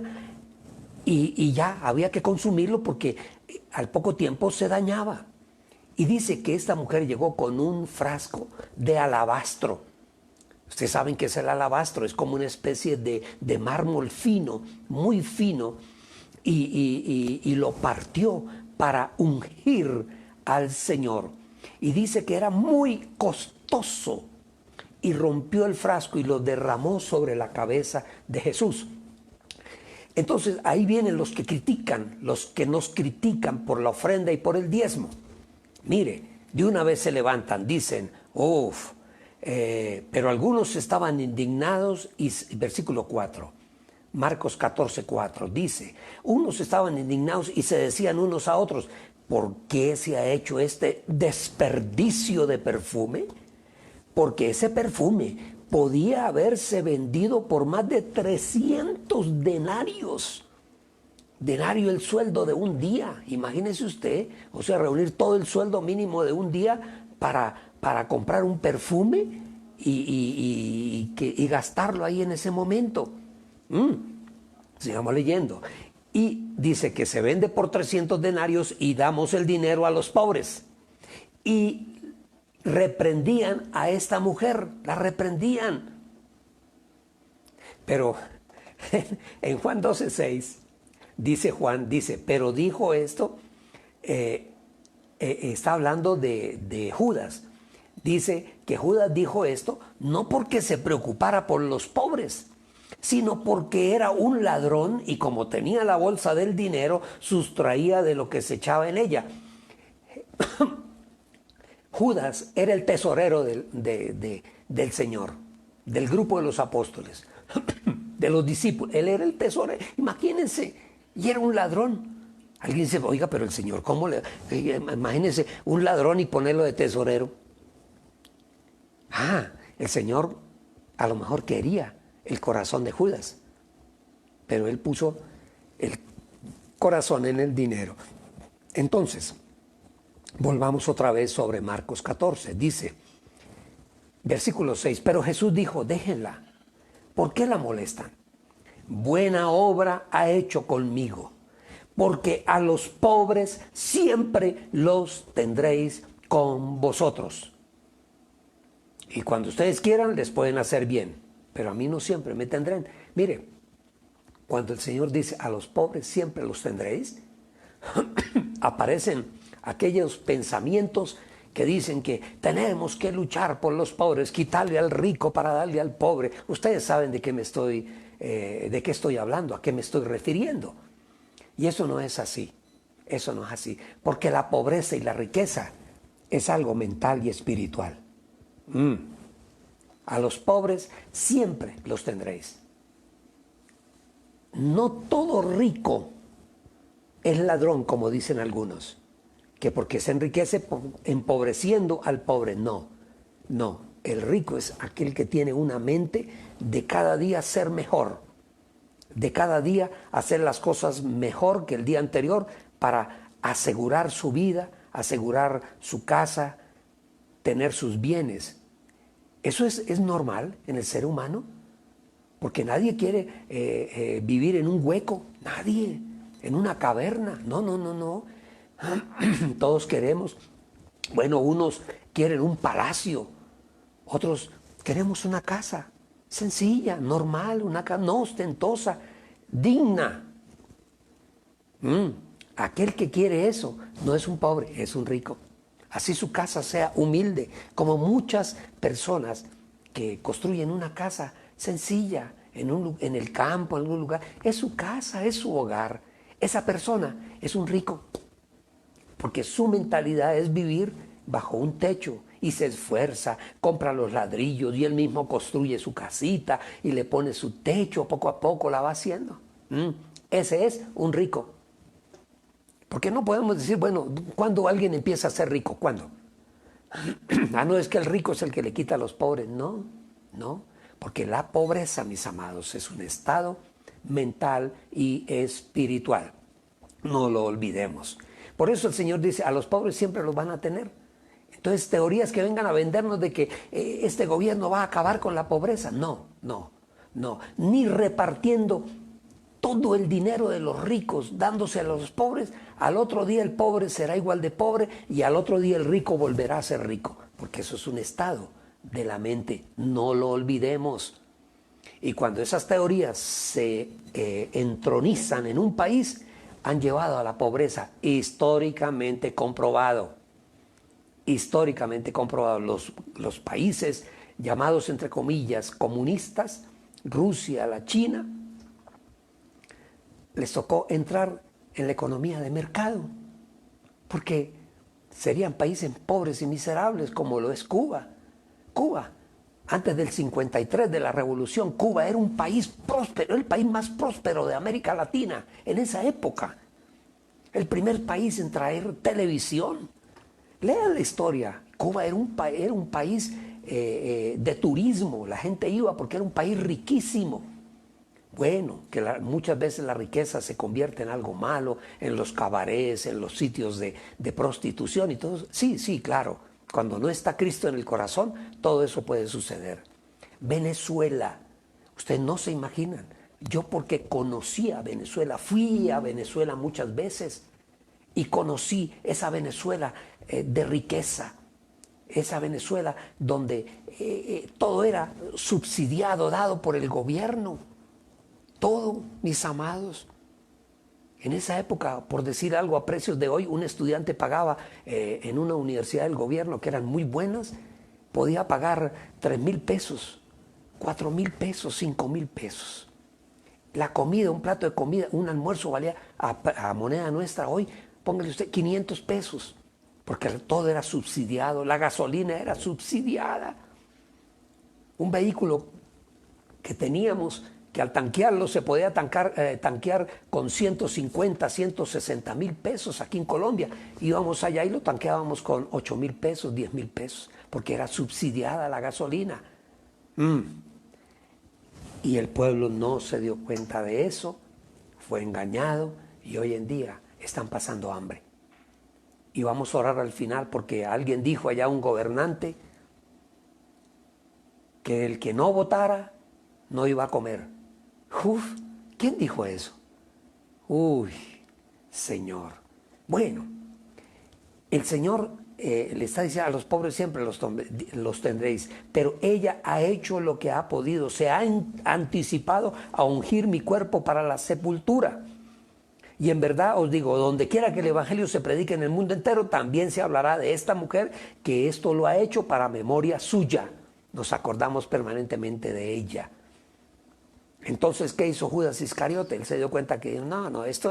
y ya había que consumirlo porque al poco tiempo se dañaba. Y dice que esta mujer llegó con un frasco de alabastro. Ustedes saben que es el alabastro, es como una especie de mármol fino, muy fino, y lo partió para ungir al Señor. Y dice que era muy costoso, y rompió el frasco y lo derramó sobre la cabeza de Jesús. Entonces ahí vienen los que critican, los que nos critican por la ofrenda y por el diezmo. Mire, de una vez se levantan, dicen, uff, pero algunos estaban indignados, y versículo 4, Marcos 14, 4, dice, unos estaban indignados y se decían unos a otros, ¿por qué se ha hecho este desperdicio de perfume? Porque ese perfume podía haberse vendido por más de 300 denarios. Denario, el sueldo de un día, imagínese usted, o sea, reunir todo el sueldo mínimo de un día para comprar un perfume y gastarlo ahí en ese momento. Sigamos leyendo. Y dice que se vende por 300 denarios y damos el dinero a los pobres. Y reprendían a esta mujer, la reprendían. Pero en Juan 12:6 dice Juan, pero dijo esto, está hablando de Judas. Dice que Judas dijo esto no porque se preocupara por los pobres, sino porque era un ladrón y como tenía la bolsa del dinero, sustraía de lo que se echaba en ella. Judas era el tesorero del Señor, del grupo de los apóstoles, de los discípulos. Él era el tesorero, imagínense. Y era un ladrón. Alguien dice, oiga, pero el Señor, ¿cómo le...? Imagínense un ladrón y ponerlo de tesorero. El Señor a lo mejor quería el corazón de Judas, pero él puso el corazón en el dinero. Entonces, volvamos otra vez sobre Marcos 14. Dice, versículo 6, pero Jesús dijo, déjenla. ¿Por qué la molestan? Buena obra ha hecho conmigo, porque a los pobres siempre los tendréis con vosotros. Y cuando ustedes quieran les pueden hacer bien, pero a mí no siempre me tendrán. Mire, cuando el Señor dice a los pobres siempre los tendréis, aparecen aquellos pensamientos que dicen que tenemos que luchar por los pobres, quitarle al rico para darle al pobre. Ustedes saben de qué estoy hablando, a qué me estoy refiriendo. Y eso no es así, eso no es así, porque la pobreza y la riqueza es algo mental y espiritual. A los pobres siempre los tendréis. No todo rico es ladrón, como dicen algunos, que porque se enriquece empobreciendo al pobre. No, el rico es aquel que tiene una mente de cada día ser mejor, de cada día hacer las cosas mejor que el día anterior para asegurar su vida, asegurar su casa, tener sus bienes. Eso es normal en el ser humano, porque nadie quiere vivir en un hueco, nadie, en una caverna, no. Todos queremos, unos quieren un palacio, otros queremos una casa sencilla, normal, una casa no ostentosa, digna. Aquel que quiere eso no es un pobre, es un rico. Así su casa sea humilde, como muchas personas que construyen una casa sencilla en el campo, en algún lugar. Es su casa, es su hogar. Esa persona es un rico porque su mentalidad es vivir bajo un techo y se esfuerza, compra los ladrillos y él mismo construye su casita y le pone su techo, poco a poco la va haciendo. Ese es un rico. Porque no podemos decir, bueno, ¿cuándo alguien empieza a ser rico? ¿Cuándo? No, es que el rico es el que le quita a los pobres. No, no. Porque la pobreza, mis amados, es un estado mental y espiritual. No lo olvidemos. Por eso el Señor dice, a los pobres siempre los van a tener. Entonces, teorías que vengan a vendernos de que este gobierno va a acabar con la pobreza. No, no, no. Ni repartiendo todo el dinero de los ricos, dándose a los pobres, al otro día el pobre será igual de pobre y al otro día el rico volverá a ser rico, porque eso es un estado de la mente, no lo olvidemos. Y cuando esas teorías se entronizan en un país, han llevado a la pobreza, históricamente comprobado. Históricamente comprobado. Los países llamados entre comillas comunistas, Rusia, la China, les tocó entrar en la economía de mercado, porque serían países pobres y miserables como lo es Cuba. Cuba, antes del 53 de la revolución, Cuba era un país próspero, el país más próspero de América Latina en esa época. El primer país en traer televisión. Lean la historia. Cuba era un país de turismo, la gente iba porque era un país riquísimo. Bueno, que muchas veces la riqueza se convierte en algo malo, en los cabarets, en los sitios de prostitución y todo. Sí, claro. Cuando no está Cristo en el corazón, todo eso puede suceder. Venezuela, ustedes no se imaginan. Yo porque conocí a Venezuela, fui a Venezuela muchas veces y conocí esa Venezuela de riqueza. Esa Venezuela donde todo era subsidiado, dado por el gobierno. Todo, mis amados. En esa época, por decir algo a precios de hoy, un estudiante pagaba en una universidad del gobierno que eran muy buenas, podía pagar 3,000 pesos, 4,000 pesos, 5,000 pesos. La comida, un plato de comida, un almuerzo valía a moneda nuestra hoy, póngale usted 500 pesos, porque todo era subsidiado, la gasolina era subsidiada. Un vehículo que teníamos, que al tanquearlo se podía tanquear con 150, 160 mil pesos aquí en Colombia. Íbamos allá y lo tanqueábamos con 8,000 pesos, 10,000 pesos, porque era subsidiada la gasolina. Y el pueblo no se dio cuenta de eso, fue engañado y hoy en día están pasando hambre. Y vamos a orar al final porque alguien dijo allá, un gobernante, que el que no votara no iba a comer. ¿Quién dijo eso? Uy, Señor. Bueno, el Señor le está diciendo a los pobres siempre los tendréis, pero ella ha hecho lo que ha podido, se ha anticipado a ungir mi cuerpo para la sepultura. Y en verdad os digo, donde quiera que el evangelio se predique en el mundo entero, también se hablará de esta mujer, que esto lo ha hecho para memoria suya. Nos acordamos permanentemente de ella. Entonces, ¿qué hizo Judas Iscariote? Él se dio cuenta que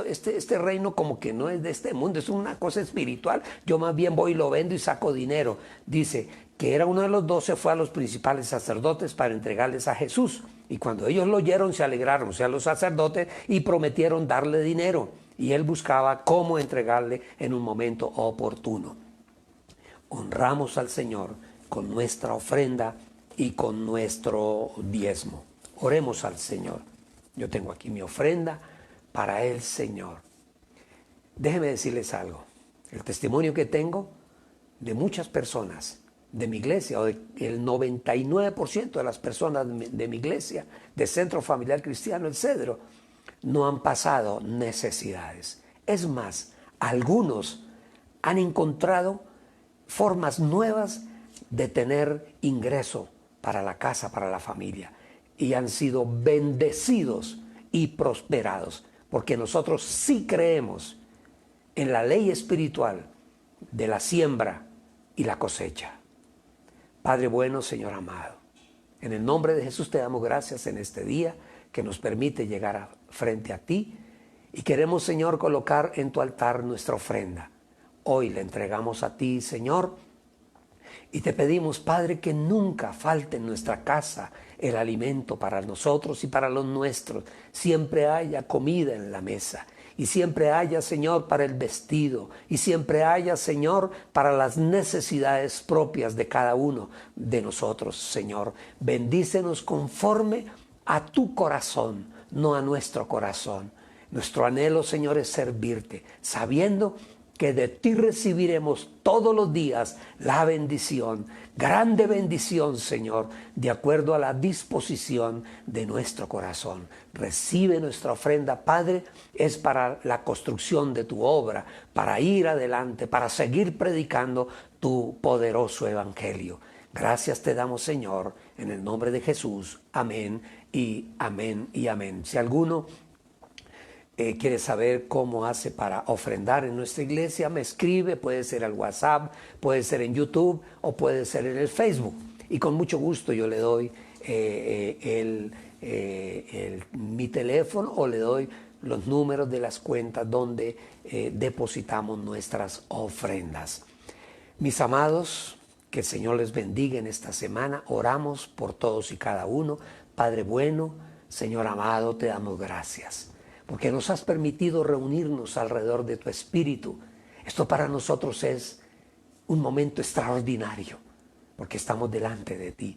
este reino como que no es de este mundo, es una cosa espiritual. Yo más bien voy y lo vendo y saco dinero. Dice que era uno de los 12, fue a los principales sacerdotes para entregarles a Jesús. Y cuando ellos lo oyeron, se alegraron, o sea, los sacerdotes, y prometieron darle dinero. Y él buscaba cómo entregarle en un momento oportuno. Honramos al Señor con nuestra ofrenda y con nuestro diezmo. Oremos al Señor. Yo tengo aquí mi ofrenda para el Señor. Déjenme decirles algo. El testimonio que tengo de muchas personas de mi iglesia, o el 99% de las personas de mi iglesia, de Centro Familiar Cristiano El Cedro, no han pasado necesidades. Es más, algunos han encontrado formas nuevas de tener ingreso para la casa, para la familia. Y han sido bendecidos y prosperados, porque nosotros sí creemos en la ley espiritual de la siembra, y la cosecha. Padre bueno, Señor amado, en el nombre de Jesús te damos gracias en este día que nos permite llegar frente a ti y queremos, Señor, colocar en tu altar nuestra ofrenda. Hoy le entregamos a ti, Señor, y te pedimos, Padre, que nunca falte en nuestra casa el alimento para nosotros y para los nuestros. Siempre haya comida en la mesa. Y siempre haya, Señor, para el vestido. Y siempre haya, Señor, para las necesidades propias de cada uno de nosotros, Señor. Bendícenos conforme a tu corazón, no a nuestro corazón. Nuestro anhelo, Señor, es servirte, sabiendo que de ti recibiremos todos los días la bendición, grande bendición, Señor, de acuerdo a la disposición de nuestro corazón. Recibe nuestra ofrenda, Padre, es para la construcción de tu obra, para ir adelante, para seguir predicando tu poderoso evangelio. Gracias te damos, Señor, en el nombre de Jesús. Amén y amén y amén. Si alguno quiere saber cómo hace para ofrendar en nuestra iglesia, me escribe, puede ser al WhatsApp, puede ser en YouTube o puede ser en el Facebook. Y con mucho gusto yo le doy mi teléfono o le doy los números de las cuentas donde depositamos nuestras ofrendas. Mis amados, que el Señor les bendiga en esta semana. Oramos por todos y cada uno. Padre bueno, Señor amado, te damos gracias porque nos has permitido reunirnos alrededor de tu Espíritu. Esto para nosotros es un momento extraordinario, porque estamos delante de ti.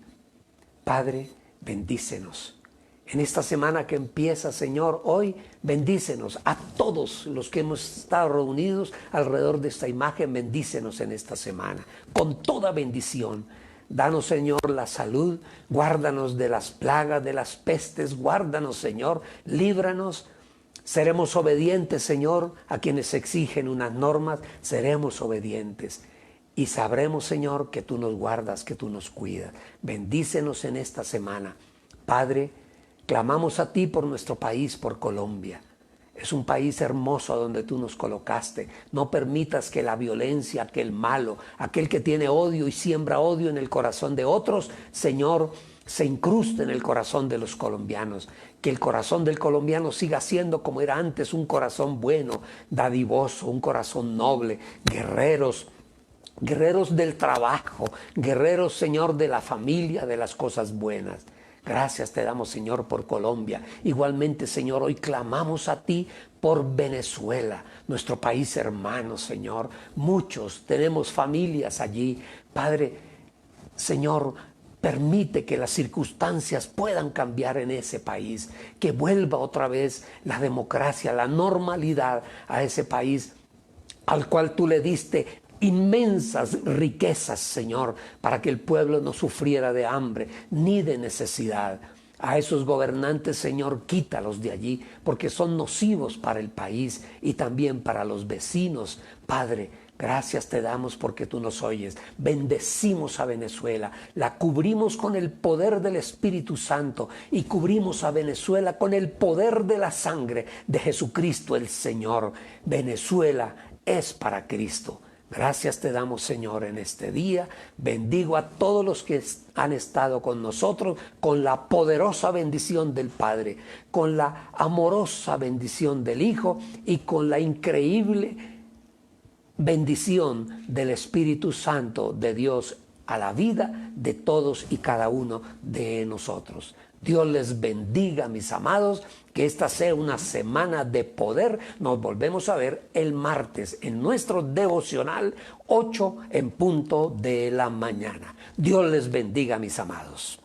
Padre, bendícenos. En esta semana que empieza, Señor, hoy, bendícenos a todos los que hemos estado reunidos alrededor de esta imagen. Bendícenos en esta semana, con toda bendición. Danos, Señor, la salud, guárdanos de las plagas, de las pestes, guárdanos, Señor, líbranos. Seremos obedientes, Señor, a quienes exigen unas normas, seremos obedientes. Y sabremos, Señor, que tú nos guardas, que tú nos cuidas. Bendícenos en esta semana. Padre, clamamos a ti por nuestro país, por Colombia. Es un país hermoso donde tú nos colocaste. No permitas que la violencia, que el malo, aquel que tiene odio y siembra odio en el corazón de otros, Señor, se incruste en el corazón de los colombianos. Que el corazón del colombiano siga siendo como era antes, un corazón bueno, dadivoso, un corazón noble, guerreros del trabajo, guerreros, Señor, de la familia, de las cosas buenas. Gracias te damos, Señor, por Colombia. Igualmente, Señor, hoy clamamos a ti por Venezuela, nuestro país hermano, Señor. Muchos tenemos familias allí. Padre, Señor, permite que las circunstancias puedan cambiar en ese país, que vuelva otra vez la democracia, la normalidad a ese país al cual tú le diste inmensas riquezas, Señor, para que el pueblo no sufriera de hambre ni de necesidad. A esos gobernantes, Señor, quítalos de allí, porque son nocivos para el país y también para los vecinos. Padre, gracias te damos porque tú nos oyes. Bendecimos a Venezuela, la cubrimos con el poder del Espíritu Santo y cubrimos a Venezuela con el poder de la sangre de Jesucristo el Señor. Venezuela es para Cristo. Gracias te damos, Señor, en este día. Bendigo a todos los que han estado con nosotros, con la poderosa bendición del Padre, con la amorosa bendición del Hijo y con la increíble bendición del Espíritu Santo de Dios a la vida de todos y cada uno de nosotros. Dios les bendiga, mis amados, que esta sea una semana de poder. Nos volvemos a ver el martes en nuestro devocional 8 en punto de la mañana. Dios les bendiga, mis amados.